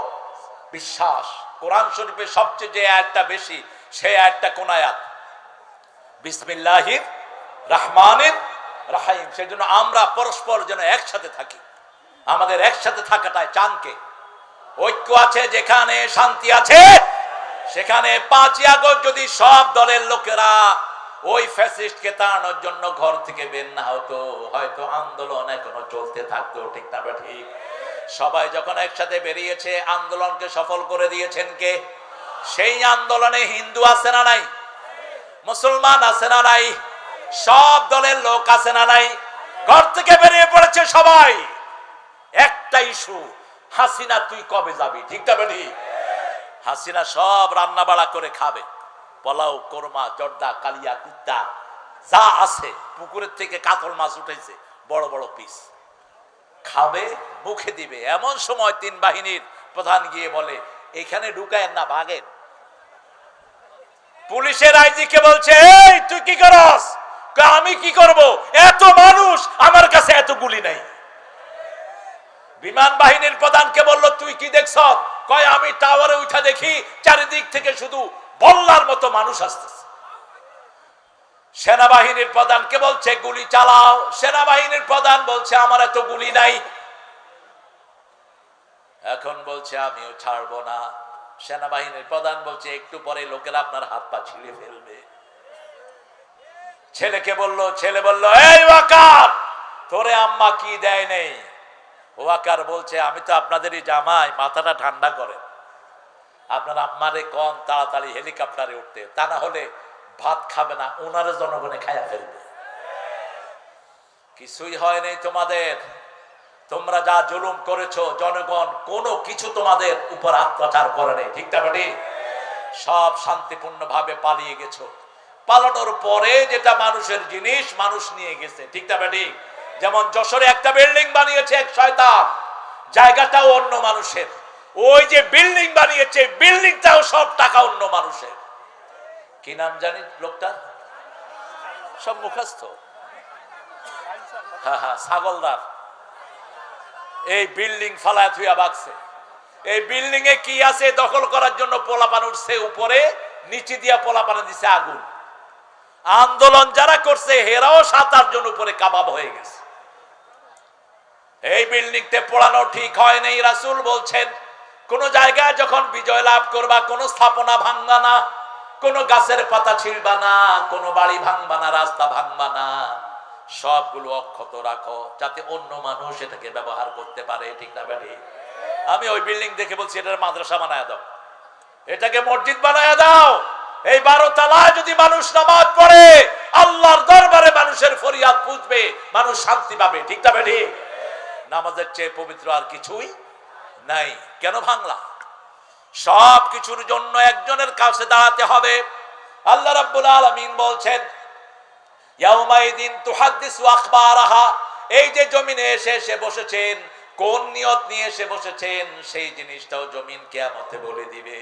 বিশ্বাস। কোরআন শরীফের সবচেয়ে যে আয়াতটা বেশি, সেই আয়াতটা কোন আয়াত? বিসমিল্লাহির রহমানির রহিম। সেজন্য আমরা পরস্পর যেন একসাথে থাকি। আমাদের একসাথে থাকাটাই চানকে ঐক্য আছে, যেখানে শান্তি আছে সেখানে 5ই আগস্ট যদি সব দলের লোকেরা ওই ফ্যাসিস্টকে তাড়ানোর জন্য ঘর থেকে বের না হতো, হয়তো আন্দোলন এখনো চলতে থাকতো, ঠিক না ঠিক? সবাই যখন একসাথে বেরিয়েছে, আন্দোলনকে সফল করে দিয়েছেন কে? সেই আন্দোলনে হিন্দু আছে না নাই? মুসলমান আছে না নাই? সব দলের লোক আছে না নাই? ঘর থেকে বেরিয়ে পড়েছে সবাই। একটা ইস্যু, হাসিনা তুই কবে যাবি, ঠিক না ঠিক? হাসিনা সব রান্না বাড়া করে খাবে, পোলাও, কোরমা, জর্দা, কালিয়া, কুত্তা যা আছে, পুকুরের থেকে কাতল মাছ উঠেছে বড় বড় পিস, খাবে, মুখে দিবে। এমন সময় 3 বাহিনীর প্রধান গিয়ে বলে এখানে ঢুকায়েন না, ভাগেন। পুলিশের আইজিকে বলছে এই তুই কি করস? আমি কি করব, এত মানুষ, আমার কাছে এত গুলি নাই। বিমান বাহিনীর প্রধানকে বলল তুই কি দেখছ? কয় আমি টাওয়ারে উঠা দেখি চারিদিক থেকে শুধু বল্লার মতো মানুষ আসতেছে। সেনাবাহিনীর প্রধানকে বলছে গুলি চালাও, সেনাবাহিনীর প্রধান বলছে আমার এত গুলি নাই। এখন বলছে আমিও ছাড়বো না। সেনাবাহিনীর প্রধান বলছে একটু পরে লোকেরা আপনার হাত পা ছিঁড়ে ফেলবে। ছেলেকে বলল, ছেলে বলল এই ওয়াকার, তোরে আম্মা কি দেয় নেই? ওয়াকার বলছে আমি তো আপনাদেরই জামাই, মাথাটা ঠান্ডা করেন। আপনার আম্মারে কম তাড়াতাড়ি হেলিকপ্টারে উঠতে, তা না হলে ভাত খাবে না, ওনারে জনগণে খাইয়া ফেলবে। কিছুই হয় নাই তোমাদের। তোমরা যা জুলুম করেছো, জনগণ কোনো কিছু তোমাদের উপর অত্যাচার করে নাই, ঠিক না বেটি? সব শান্তিপূর্ণ ভাবে পালিয়ে গেছো। পালানোর পরে যেটা মানুষের জিনিস মানুষ নিয়ে গেছে, ঠিক না বেটি? যেমন যশোরে একটা বিল্ডিং বানিয়েছে এক শয়তান, জায়গাটাও অন্য মানুষের। ওই যে বিল্ডিং বানিয়েছে, বিল্ডিংটাও সব টাকা অন্য মানুষের। কি নাম জানি লোকটা? সব মুখস্থ। হ্যাঁ হ্যাঁ, ছাগলদার। এই বিল্ডিং ফালায় থুয়া বাকছে। এই বিল্ডিং এ কি আছে দখল করার জন্য পোলাপান উঠছে উপরে, নিচে দিয়া পোলাপানে দিছে আগুন। আন্দোলন যারা করছে হেরাও 7-8 জন উপরে কাবাব হয়ে গেছে। এই বিল্ডিংতে পোড়ানো ঠিক হয় নাই। রাসূল বলছেন কোন জায়গায় যখন বিজয় লাভ করবা, কোন স্থাপনা ভাঙবা না, কোন গাছের পাতা ছিঁড়বা না, কোন বাড়ি ভাঙবা না, রাস্তা ভাঙবা না, সবগুলো অক্ষত রাখো যাতে অন্য মানুষ এটাকে ব্যবহার করতে পারে, ঠিক না বেটি? আমি ওই বিল্ডিং দেখে বলছি এটার মাদ্রাসা বানায় দাও, এটাকে মসজিদ বানায় দাও। এই 12 তলায় যদি মানুষ নামাজ পড়ে, আল্লাহর দরবারে মানুষের ফরিয়াদ পুঁজবে, মানুষ শান্তি পাবে, ঠিক না বেটি? নামাজের চেয়ে পবিত্র আর কিছুই নাই। কেন ভাঙলা? সব কিছুর জন্য একজনের কাছে দাঁড়াতে হবে। আল্লাহ রাব্বুল আলামিন বলছেন ইয়াউমাইদিন তুহাদ্দিসু আখবারাহা। এই যে জমিনে এসে বসেছেন, কোন নিয়ত নিয়ে এসে বসেছেন, সেই জিনিসটাও জমিন কিয়ামতে বলে দিবে।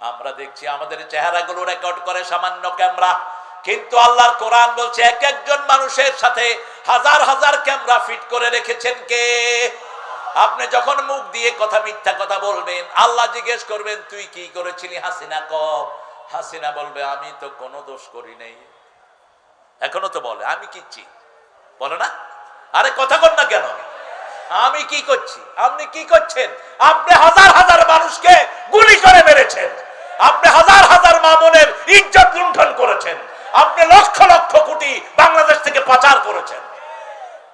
আমরা দেখছি আমাদের চেহারাগুলো রেকর্ড করে সামান্য ক্যামেরা, কিন্তু আল্লাহর কোরআন বলছে এক একজন মানুষের সাথে হাজার হাজার ক্যামেরা ফিট করে রেখেছেন কে? আপনি যখন মুখ দিয়ে কথা, মিথ্যা কথা বলবেন, আল্লাহ জিজ্ঞেস করবেন তুই কি করেছিলি হাসিনা ক? হাসিনা বলবে আমি তো কোনো দোষ করি নাই। এখনো তো বলে আমি কিচ্ছি, বলে না? আরে কথা কর না কেন? আমি কি করছি? আপনি কি করছেন? আপনি হাজার হাজার মানুষকে গুলি করে মেরেছেন। আপনি হাজার হাজার মামুনের ইজ্জত লুণ্ঠন করেছেন, আপনি লক্ষ লক্ষ কোটি বাংলাদেশ থেকে পাচার করেছেন।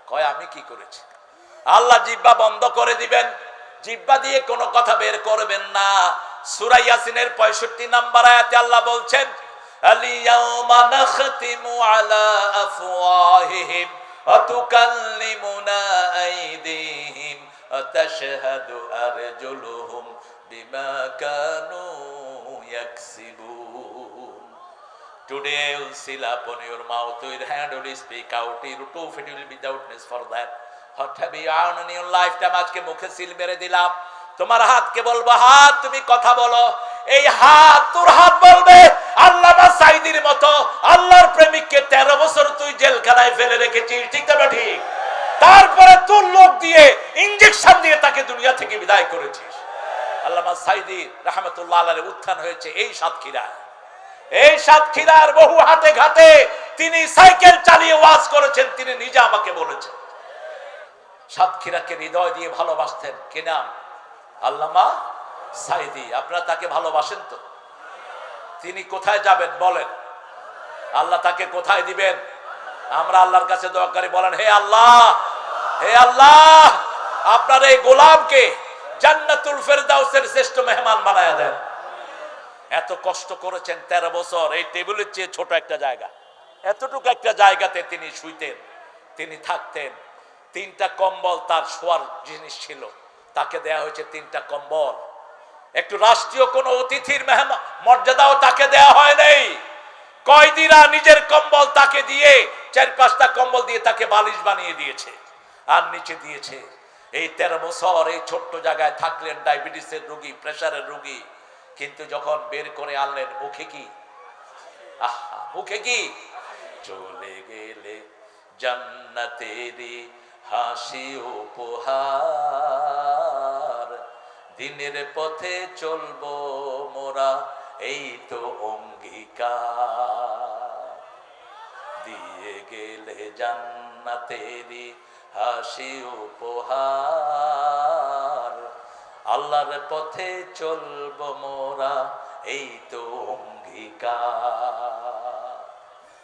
কয় আমি কি করেছি? আল্লাহ জিহ্বা বন্ধ করে দিবেন, জিহ্বা দিয়ে কোনো কথা বের করবেন না। সূরা ইয়াসিনের 65 নম্বর আয়াতে আল্লাহ বলছেন, আল-ইয়াওমা নাখতিমু আলা আফওয়াহিহিম ওয়া তুকাল্লিমুনা আইদিহিম ওয়া তাশহাদু আরজুলুহুম বিমা Kanu ইয়াকসিবুন। Today I will seal upon your mouth, your hand will speak out, your two feet will be doubtless for that. What have you done in your lifetime? আজকে মুখে সিল মেরে দিলাম, তোমার হাতকে বলবো হাত তুমি কথা বলো। এই হাত তোর হাত বলবে আল্লামা সাঈদীর মতো আল্লাহর প্রেমিককে 13 বছর তুই জেলখানায় ফেলে রেখেছিস, ঠিক না ঠিক? তারপরে তোর লোক দিয়ে ইনজেকশন দিয়ে তাকে দুনিয়া থেকে বিদায় করেছিস। আল্লামা সাঈদী রাহমাতুল্লাহ আলাইহির উত্থান হয়েছে এই সাতক্ষীরায়। এই সাতক্ষীরার বহু হাতে ঘাটে তিনি সাইকেল চালিয়ে ওয়াজ করেছেন, তিনি নিজে আমাকে বলেছেন। সাতক্ষীরাকে হৃদয় দিয়ে ভালোবাসতেন। কি নাম? আল্লামা সাঈদী। আপনারা তাকে ভালোবাসেন তো? তিনি কোথায় যাবেন বলেন? আল্লাহ তাকে কোথায় দিবেন? আমরা আল্লাহর কাছে দোয়া করি, বলেন হে আল্লাহ, হে আল্লাহ, আপনার এই গোলামকে জান্নাতুল ফেরদাউসের শ্রেষ্ঠ মেহমান বানায়া দেন। এত কষ্ট করেছেন 13 বছর, এই টেবিলের চেয়ে ছোট একটা জায়গা, এতটুকু একটা জায়গাতে তিনি শুইতেন, তিনি থাকতেন। 3টা কম্বল তার শোয়ার জিনিস ছিল, তাকে দেয়া হয়েছে 3টা কম্বল। একটু রাষ্ট্রীয় কোনো অতিথির মর্যাদাও তাকে দেয়া হয় নাই। কয়েদিরা নিজের কম্বল তাকে দিয়ে 4-5টা কম্বল দিয়ে তাকে বালিশ বানিয়ে দিয়েছে আর নিচে দিয়েছে। এই 13 বছর এই ছোট্ট জায়গায় থাকলেন, ডায়াবেটিসের রোগী, প্রেসারের রোগী। কিন্তু যখন বের করে আনলেন, মুখে কি? আহা, মুখে কি? চলে গেলে জান্নাতেরি হাসি উপহার, দিনের পথে চলবো মোরা এই তো অঙ্গীকার। দিয়ে গেলে জান্নাতেরি হাসি উপহার, আল্লাহর পথে চলবো মোরা এই তো অঙ্গীকার।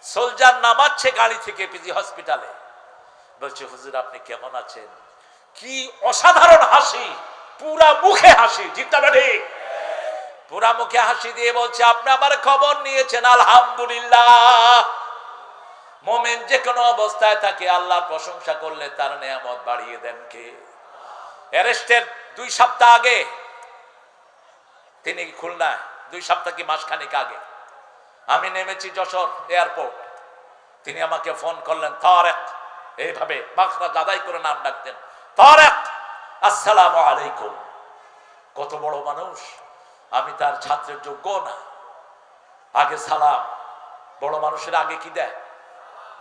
সোলজার নামাচ্ছে গাড়ি থেকে পিজি হসপিটালে, বলছে হুজুর আপনি কেমন আছেন? কি অসাধারণ হাসি, পুরা মুখে হাসি, ঠিক না ঠিক? পুরা মুখে হাসি দিয়ে বলছে আপনি আমার খবর নিয়েছেন, আলহামদুলিল্লাহ। মুমিন যে কোনো অবস্থায় থাকে আল্লাহর প্রশংসা করলে তার নেয়ামত বাড়িয়ে দেন কে? অ্যারেস্টের 2 সপ্তাহ আগে তিনি খুলনায়, 2 সপ্তাহ কি মাসখানেক আগে আমি নেমেছি যশোর এয়ারপোর্ট। তিনি আমাকে ফোন করলেন, তারেক, এইভাবে বাখরা দাদাই করে নাম ডাকতেন, তারেক আসসালামু আলাইকুম। কত বড় মানুষ, আমি তার ছাত্রের যোগ্য না। আগে সালাম, বড় মানুষের আগে কি দেয়?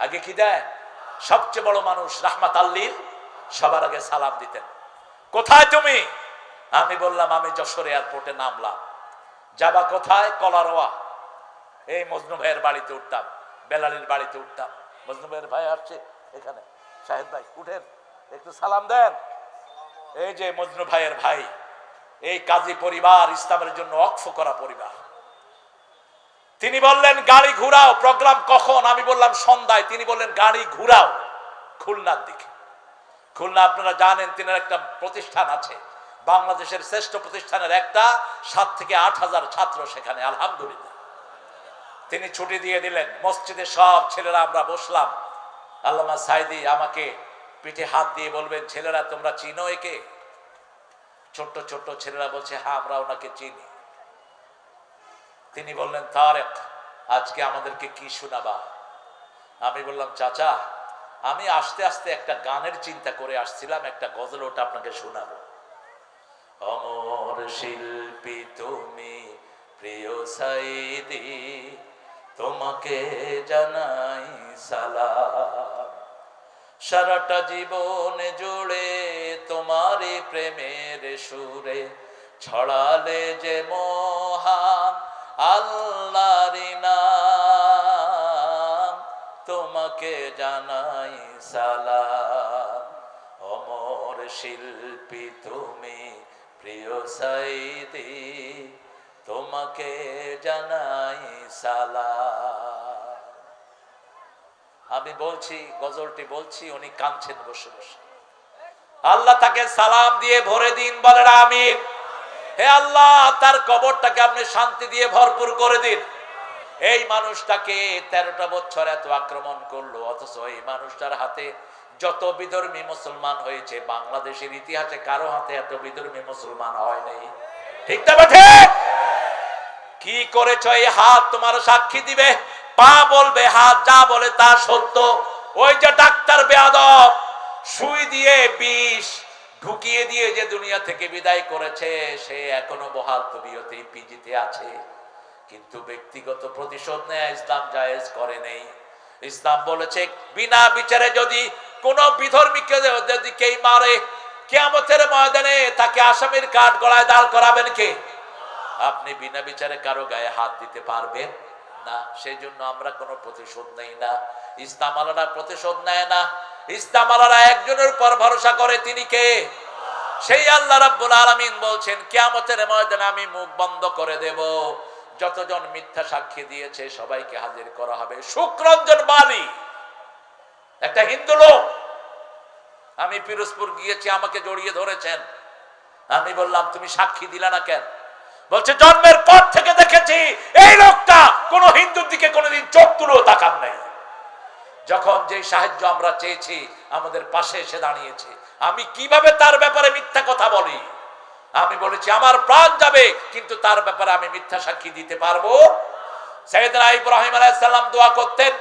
আগে কি দেয়? সবচেয়ে বড় মানুষ রাহমাতাল লিল সবার আগে সালাম দিতেন। কোথায় তুমি? আমি বললাম আমি যশোর এয়ারপোর্টে নামলাম। যাবা কোথায়? কলারোয়া। এই মজনু ভাইয়ের বাড়িতে উঠতাম, বেলালির বাড়িতে উঠতাম। মজনু ভাইয়ের ভাই আসছে এখানে, শাহেদ ভাই উঠেন একটু সালাম দেন। এই যে মজনু ভাইয়ের ভাই, এই কাজী পরিবার ইসলামের জন্য ওয়াকফ করা পরিবার। তিনি বললেন গাড়ি ঘুরাও, প্রোগ্রাম কখন? আমি বললাম সন্ধ্যায়। তিনি বললেন গাড়ি ঘুরাও খুলনার দিকে। খুলনা আপনারা জানেন তিনার একটা প্রতিষ্ঠান আছে, বাংলাদেশের শ্রেষ্ঠ প্রতিষ্ঠানের একটা, 7 থেকে 8 হাজার ছাত্র সেখানে, আলহামদুলিল্লাহ। তিনি ছুটি দিয়ে দিলেন, মসজিদে সব ছেলেরা আমরা বসলাম। আল্লামা সাঈদী আমাকে পিঠে হাত দিয়ে বলবেন, ছেলেরা তোমরা চিনো একে? ছোট্ট ছোট্ট ছেলেরা বলছে হ্যাঁ আমরা ওনাকে চিনি। তিনি বললেন, তারেক আজকে আমাদেরকে কি শোনাবা? আমি বললাম চাচা আমি আস্তে আস্তে একটা গানের চিন্তা করে আসছিলাম, একটা গজল, ওটা আপনাকে শোনাবো। অমর শিল্পী তুমি প্রিয় সাঈদী, তোমাকে জানাই সালাম। সারাটা জীবন জুড়ে তোমারই প্রেমের সুরে ছড়ালে যে মহান আল্লাহর নাম, তোমাকে জানাই সালাম। অমর শিল্পী তুমি প্রিয় সাঈদী, তোমাকে জানাই সালাম। আমি বলছি, গজলটি বলছি, উনি কাঁদছেন বসে বসে। আল্লাহ তাকে সালাম দিয়ে ভরে দিন, বলেন আমিন। হে আল্লাহ, তার কবরটাকে আপনি শান্তি দিয়ে ভরপুর করে দিন। এই মানুষটাকে 13টা বছর এত আক্রমণ করলো, অথচ এই মানুষটার হাতে যত বিধর্মী মুসলমান হয়েছে, বাংলাদেশের ইতিহাসে কারো হাতে এত বিধর্মী মুসলমান হয় নাই। ঠিক না বেঠে? কি করেছ? এই হাত তোমার সাক্ষী দিবে, পা বলবে, হাত যা বলে তা সত্য। ওই যে ডাক্তার বেয়াদব সুই দিয়ে বিষ ঢুকিয়ে দিয়ে যে দুনিয়া থেকে বিদায় করেছে, সে এখনো বহাল তবিয়তে পিজিতে আছে। কিন্তু ব্যক্তিগত প্রতিশোধ নেয় ইসলাম জায়েজ করে নেই। ইসলাম বলেছে বিনা বিচারে যদি কোন বিধর্মীকে যদি কেউ মারে, কিয়ামতের ময়দানে তাকে আসামির কাঠ গলায় দাঁড় করাবেন কে? আপনি বিনা বিচারে কারো গায়ে হাত দিতে পারবেন না। সেই জন্য আমরা কোনো প্রতিশোধ নেই না। ইসলাম আলাদা প্রতিশোধ নেয় না। ইসলাম আলাদা একজনের উপর ভরসা করে, তিনি কে? সেই আল্লাহ রাব্বুল আলামিন বলছেন, কিয়ামতের ময়দানে আমি মুখ বন্ধ করে দেব, যতজন মিথ্যা সাক্ষী দিয়েছে সবাইকে হাজির করা হবে। শুক্রঞ্জন বালি একটা হিন্দু লোক, আমি পিরোজপুর গিয়েছি, আমাকে জড়িয়ে ধরেছেন। আমি বললাম তুমি সাক্ষী দিলা না কেন? বলছে জন্মের পর থেকে দেখেছি এই লোকটা কোন হিন্দুর দিকে কোনোদিন চোখ তুলেও তাকান নাই। যখন যে সাহায্য আমরা চেয়েছি আমাদের পাশে এসে দাঁড়িয়েছে। আমি কিভাবে তার ব্যাপারে মিথ্যা কথা বলি? আমি বলেছি আমার প্রাণ যাবে, কিন্তু তার ব্যাপারে আমি মিথ্যা সাক্ষী দিতে পারবো? সাইয়েদনা ইব্রাহিম আলাইহিস সালাম দোয়া করতেন,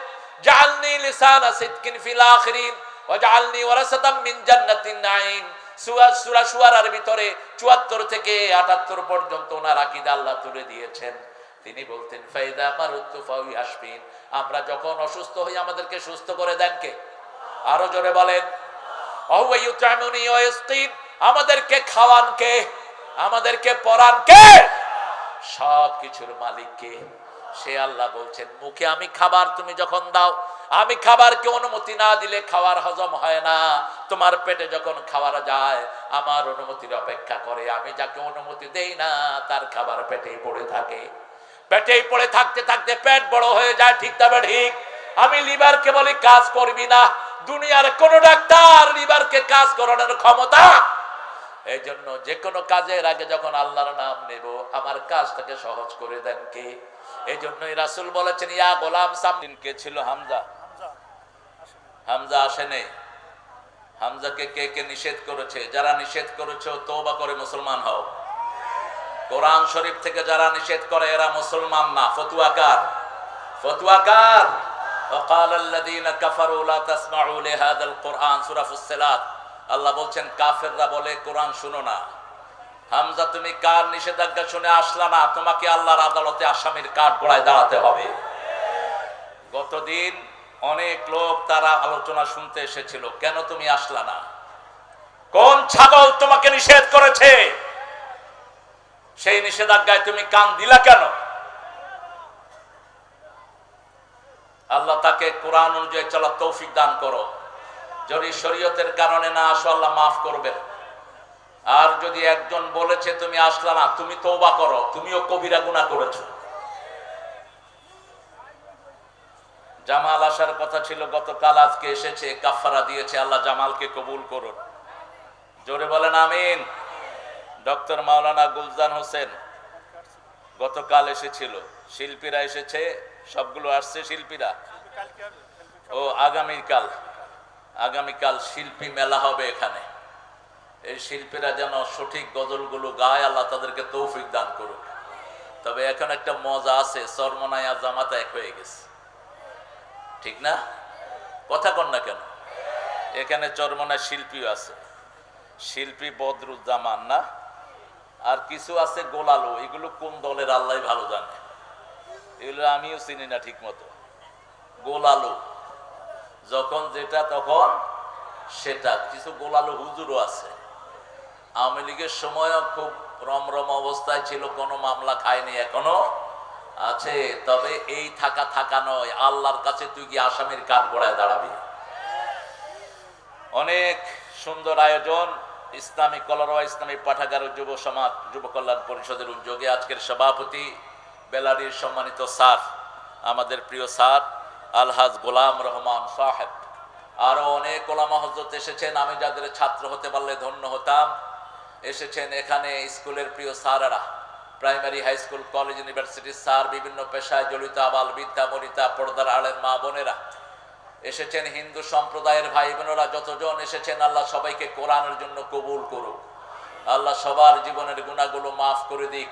জাআলনি লিসানা সিদকিন ফিল আখিরিন ওয়াজআলনি ওয়ারাসাতাম মিন জান্নাতিন নাঈম। সূরা শুআরার ভিতরে ৭৪ থেকে ৭৮ পর্যন্ত ওনার আকীদা আল্লাহ তুলে দিয়েছেন। তিনি বলতেন ফাইদা মারুতু ফায়াশফিন, আমরা যখন অসুস্থ হই আমাদেরকে সুস্থ করে দেন কে? আরো জোরে বলেন। ওয়া ইউতআমুনি ওয়া ইয়াসকিন, আমাদেরকে খাওয়ান কে? আমাদেরকে পরান কে? সব কিছুর মালিক কে? সে আল্লাহ বলছেন মুখে আমি খাবার তুমি যখন দাও, আমি খাবারকে অনুমতি না দিলে খাবার হজম হয় না। তোমার পেটে যখন খাবার যায় আমার অনুমতির অপেক্ষা করে, আমি যাকে অনুমতি দেই না তার খাবার পেটেই পড়ে থাকে। পেটেই পড়ে থাকতে থাকতে পেট বড় হয়ে যায়। ঠিক তবে ঠিক। আমি লিভারকে বলি কাজ করবি না, দুনিয়ার কোন ডাক্তার লিভারকে কাজ করানোর ক্ষমতা। এই জন্য যে কোনো কাজের আগে যখন আল্লাহর নাম নেব, আমার কাজটাকে সহজ করে দেন কে? এই জন্যই রাসূল বলেছেন ইয়া গোলাম সামদিন। কে ছিল? হামজা। হামজা আসেনি। হামজাকে কে কে নিষেধ করেছে? যারা নিষেধ করেছে তওবা করে মুসলমান হও। কোরআন শরীফ থেকে যারা নিষেধ করে এরা মুসলমান না, ফতুয়াকার। ফতুয়াকার। وقال الذين كفروا لا تسمعوا لهذا القرآن সূরা ফুসসিলাত। আল্লাহ বলছেন কাফেররা বলে কোরআন শুনো না। হামজা তুমি কার নিষেধাজ্ঞা শুনে আসলা না? তোমাকে আল্লাহর আদালতে আসামির কাঠ গড়ায় দাঁড়াতে হবে। গতদিন অনেক লোক তারা আলোচনা শুনতে এসেছিল, কেন তুমি আসলা না? কোন ছাগল তোমাকে নিষেধ করেছে? সেই নিষেধাজ্ঞায় তুমি কান দিলা কেন? আল্লাহ তাকে কোরআন অনুযায়ী চলার তৌফিক দান করো। যদি শরীয়তের কারণে না আসো আল্লাহ মাফ করবেন। আর যদি একজন বলেছে তুমি আসলা না, তুমি তওবা করো, তুমিও কবিরা গুনাহ করেছো। জামাল আসার কথা ছিল গতকাল, আজকে এসেছে, কাফারা দিয়েছে। আল্লাহ জামালকে কবুল করুন। জোরে বলেন আমিন। ডক্টর মাওলানা গুলজান হোসেন গতকাল এসেছিল। শিল্পীরা এসেছে, সবগুলো আসছে শিল্পীরা। ও আগামীকাল শিল্পী মেলা হবে এখানে। এই শিল্পীরা যেন সঠিক গজলগুলো গায়, আল্লাহ তাদেরকে তৌফিক দান করুক। তবে এখন একটা মজা আছে, চরমনায় আর জামাত এক হয়ে গেছে। ঠিক না? কথা কন না কেন? এখানে চরমনায় শিল্পীও আছে। শিল্পী বদরুজ্জামান না, আর কিছু আছে গোলালু। এগুলো কোন দলের আল্লাহ ভালো জানে। এগুলো আমিও চিনি না ঠিক মতো। গোলালু যখন যেটা তখন সেটা। কিছু গোলালু হুজুরও আছে। আওয়ামী লীগের সময়ও খুব রমরম অবস্থায় ছিল, কোনো মামলা খায়নি, এখনো আছে। তবে এই থাকা নয়, আল্লাহর কাছে তুই কি আসামির কাঠ গড়ায় দাঁড়াবি। অনেক সুন্দর আয়োজন। ইসলামী কলারোয়া ইসলামী পাঠাগার ও যুব সমাজ যুব কল্যাণ পরিষদের উদ্যোগে আজকের সভাপতি বেলারির সম্মানিত স্যার, আমাদের প্রিয় স্যার আলহাজ গোলাম রহমান সাহেব, আরো অনেক ওলামা হযরত এসেছেন। আমি যাদের ছাত্র হতে পারলে ধন্য হতাম। এসেছেন এখানে স্কুলের প্রিয় স্যারেরা, প্রাইমারি, হাই স্কুল, কলেজ, ইউনিভার্সিটির স্যার, বিভিন্ন পেশায় জড়িত আবাল বিদ্যা বনিতা, পর্দার আড়ের মা বোনেরা এসেছেন, হিন্দু সম্প্রদায়ের ভাই বোনেরা যতজন এসেছেন, আল্লাহ সবাইকে কোরআনের জন্য কবুল করুক। আল্লাহ সবার জীবনের গুনাহগুলো মাফ করে দিক।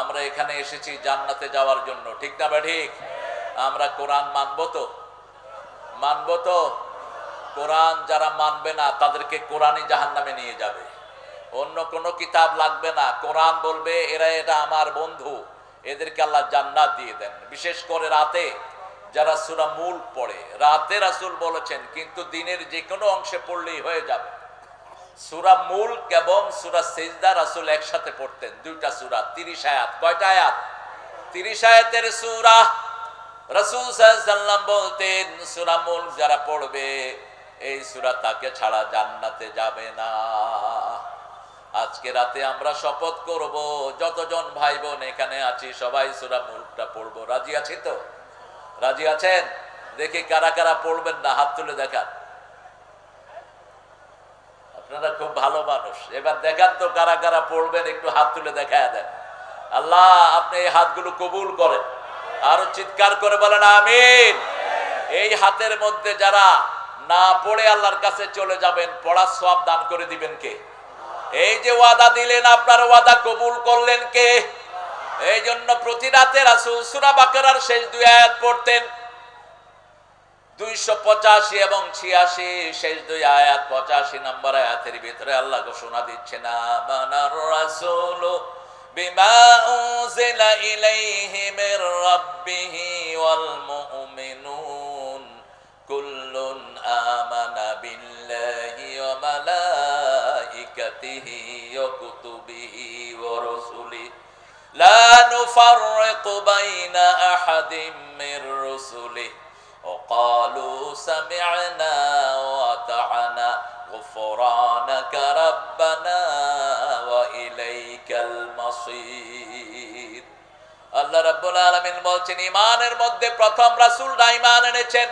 আমরা এখানে এসেছি জান্নাতে যাওয়ার জন্য, ঠিক না বা ঠিক? আমরা কোরআন মানবো তো? কোরআন যারা মানবে না তাদেরকে কোরআনই জাহান্নামে নিয়ে যাবে। অন্য কোনো কিতাব লাগবে না। কোরআন বলবে এটা আমার বন্ধু, এদেরকে আল্লাহ জান্নাত দিয়ে দেন। বিশেষ করে রাতে যারা সূরা মুল্ক পড়ে, রাতে রাসূল বলেছেন, কিন্তু দিনের যে কোনো অংশে পড়লেই হয়ে যাবে। সূরা মুল্ক এবং সূরা সিজদা রাসূল একসাথে পড়তেন, দুইটা সূরা, 30 আয়াত। কয়টা আয়াত? 30 আয়াতের সূরা। রাসূল সাল্লাল্লাহু আলাইহি ওয়াসাল্লাম বলতেন, সূরা মুল্ক যারা পড়বে এই সূরা তাকে ছাড়া জান্নাতে যাবে না। আজকে রাতে আমরা শপথ করব, যতজন ভাই বোন এখানে আছি সবাই সূরা মুল্কটা পড়বো। রাজি আছি তো? রাজি আছেন? দেখি কারা কারা পড়বেন না, হাত তুলে দেখান। আপনারা খুব ভালো মানুষ, এবার দেখান তো কারা কারা পড়বেন, একটু হাত তুলে দেখায় দেন। আল্লাহ আপনি এই হাতগুলো কবুল করেন। আরো চিৎকার করে বলেন আমিন। এই হাতের মধ্যে যারা না পড়ে আল্লাহর কাছে চলে যাবেন, পড়ার সওয়াব দান করে দিবেন কে? এই যে ওয়াদা দিলেন, আপনার ওয়াদা কবুল করলেন কে? এই জন্য প্রতি রাতে রাসূল সূরা বাকারার শেষ দুই আয়াত পড়তেন, 285 এবং 86, শেষ দুই আয়াত। 85 নম্বর আয়াতের ভিতরে আল্লাহ ঘোষণা দিচ্ছেন, আমানার রাসূলু বিমা উনজিলা ইলাইহি মির রাব্বিহি ওয়াল মুমিনুন কুল্লুন আমানা বিল্লাহি ওয়া মালাইকাতিহি ওয়া কুতুবিহি ওয়া রাসূলিহি লা নুফাররিকু বাইনা আহাদিম মির রাসূলিহি ওয়া ক্বালু সামি'না ওয়া আতা'না গুফরানাকা রাব্বানা ওয়া ইলাইকাল মাসির। আল্লাহ রাব্বুল আলামিন বলছেন, ঈমানের মধ্যে প্রথম রাসূলরা ঈমান এনেছেন,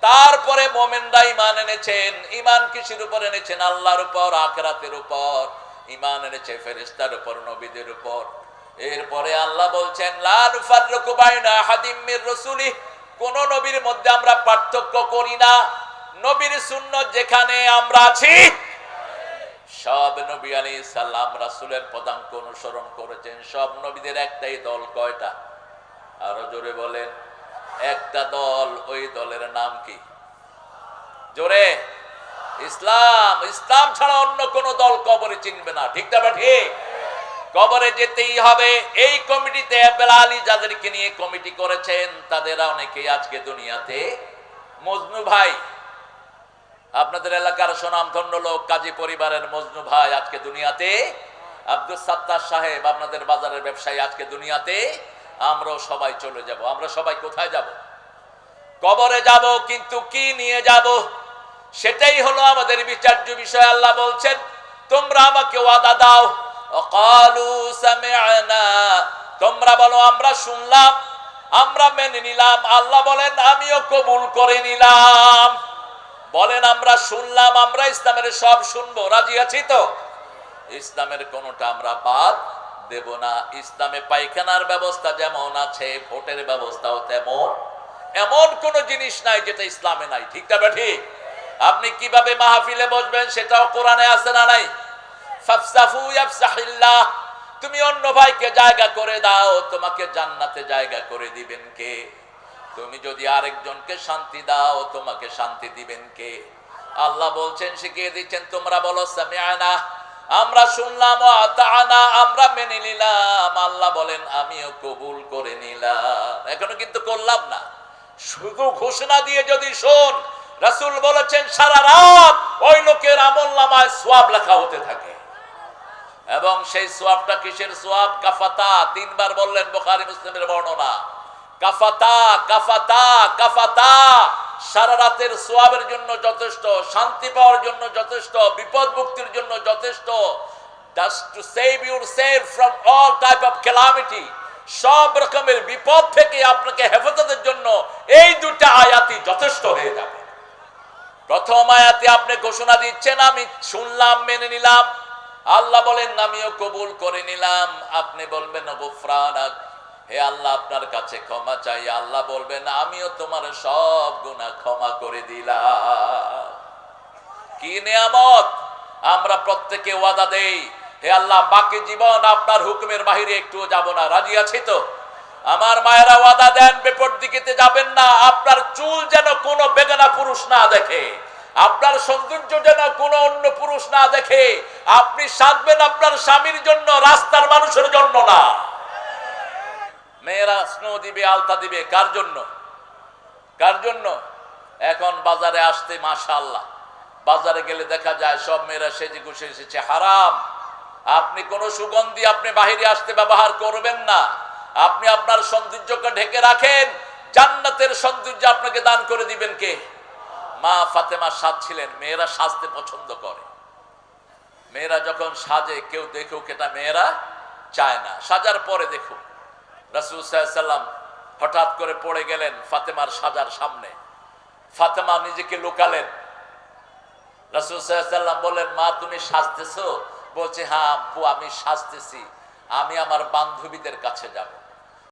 তারপরে মুমিনরা ঈমান এনেছেন। ঈমান কিসের উপর এনেছেন? আল্লাহর উপর, আখিরাতের উপর। ঈমান এনেছে ফেরেশতার উপর, নবীদের উপর। এরপরে আল্লাহ বলছেন, লা নুফাররিকু বাইনা আহাদিম মির রাসূলিহি, কোন নবীর মধ্যে আমরা পার্থক্য করি না। নবীর সুন্নাত যেখানে আমরা আছি, সব নবী আলাইহিস সালাম রাসূলের পদাঙ্ক অনুসরণ করেছেন। সব নবীদের একটাই দল। কয়টা? আরো জোরে বলেন। একটা দল। ওই দলের নাম কি? জোরে। ইসলাম। ইসলাম ছাড়া অন্য কোন দল কবরে চিনবে না, ঠিক না? ঠিক। কবরে যেতেই হবে। এই কমিটিতে বেলালি যাদেরকে নিয়ে কমিটি করেছেন, তাদের অনেকেই আজকে দুনিয়াতে। মজনু ভাই, আপনাদের এলাকার সুনামধন্য লোক, কাজী পরিবারের মজনু ভাই আজকে দুনিয়াতে। আব্দুল সাত্তার সাহেব, আপনাদের বাজারের ব্যবসায়ী, আজকে দুনিয়াতে। আমরাও সবাই চলে যাব। আমরা সবাই কোথায় যাব? কবরে যাব। কিন্তু কি নিয়ে যাব? সেটাই হলো আমাদের বিচার্য বিষয়। আল্লাহ বলছেন, তোমরা আমাকে ওয়াদা দাও, ক্বালু সামি'না, তোমরা বলো আমরা শুনলাম, আমরা মেনে নিলাম। আল্লাহ বলেন আমিও কবুল করে নিলাম। বলেন আমরা শুনলাম, আমরা ইসলামের সব শুনবো। রাজি আছি তো? ইসলামের কোনটা আমরা বাদ দেব না। ইসলামে পায়খানার ব্যবস্থা যেমন আছে, ভোটের ব্যবস্থাও তেমন। এমন কোন জিনিস নাই যেটা ইসলামে নাই, ঠিক না? ঠিক। আপনি কিভাবে মাহফিলে বসবেন সেটাও কোরআনে আছে না নাই? ফাফসাহু ইয়াফসাহিল্লাহ, তুমি অন্য ভাইকে জায়গা করে দাও, তোমাকে জান্নাতে জায়গা করে দিবেন কে? তুমি যদি আরেকজনকে শান্তি দাও, তোমাকে শান্তি দিবেন কে? আল্লাহ বলছেন, শিখিয়ে দিচ্ছেন, তোমরা বলো সামি'না, আমরা শুনলাম, ওয়া আতা'না, আমরা মেনে নিলাম। আল্লাহ বলেন আমিও কবুল করে নিলাম। এখনো কিন্তু করলাম না। শুধু ঘোষণা দিয়ে যদি শোন, রাসূল বলেছেন সারা রাত ওই লোকের আমলনামায় সওয়াব লেখা হতে থাকে। এবং সেই সওয়াবটা কিসের সওয়াব? কাফাতা। 3 বার বললেন, বুখারী মুসলিমের বর্ণনা। কাফাতা, কাফাতা, কাফাতা। সারা রাতের সোয়াবের জন্য যথেষ্ট, শান্তি পাওয়ার জন্য যথেষ্ট, বিপদ মুক্তির জন্য যথেষ্ট, just to save yourself from all type of calamity, সব রকমের বিপদ থেকে আপনাকে হেফাজতের জন্য এই দুটা আয়াতই যথেষ্ট হয়ে যাবে। প্রথম আয়াতে আপনি ঘোষণা দিচ্ছেন আমি শুনলাম, মেনে নিলাম। আল্লাহ বলেন আমিও কবুল করে নিলাম। আপনি বলবেন গুফরানাক, হে আল্লাহ আপনার কাছে ক্ষমা চাই। আল্লাহ বলবেন আমিও তোমার সব গুনাহ ক্ষমা করে দিলাম। কি নিয়ামত! আমরা প্রত্যেকে ওয়াদা দেই, হে আল্লাহ বাকি জীবন আপনার হুকুমের বাহিরে একটুও যাব না। রাজি আছি তো? আমার মায়েরা ওয়াদা দেন বিপদ দিকেতে যাবেন না। আপনার চুল যেন কোনো বেগানা পুরুষ না দেখে, আপনার সৌন্দর্য যেন কোনো অন্য পুরুষ না দেখে। আপনি সাজবেন আপনার স্বামীর জন্য, রাস্তার মানুষের জন্য না। মেয়েরা স্নো দিবে, আলতা দিবে কার জন্য? কার জন্য? এখন বাজারে আসতে মাশাআল্লাহ, বাজারে গেলে দেখা যায় সব মেয়েরা সেজে গুছে এসেছে। হারাম। আপনি কোন সুগন্ধি আপনি বাহিরে আসতে ব্যবহার করবেন না। আপনি আপনার সৌন্দর্যকে ঢেকে রাখেন, জান্নাতের সৌন্দর্য আপনাকে দান করে দিবেন কে? মা ফাতেমা সাজছিলেন। মেয়েরা সাজতে পছন্দ করে। মেয়েরা যখন সাজে কেউ দেখুক, এটা মেয়েরা চায় না। সাজার পরে দেখুক, রাসূল সাল্লাল্লাহু আলাইহি ওয়াসাল্লাম হঠাৎ করে পড়ে গেলেন ফাতেমার সাজার সামনে। ফাতেমা নিজেকে লুকালেন। রাসূল সাল্লাল্লাহু আলাইহি ওয়াসাল্লাম বললেন মা তুমি সাজতেছো? বলছে হ্যাঁ আব্বু আমি সাজতেছি, আমি আমার বান্ধবীদের কাছে যাব।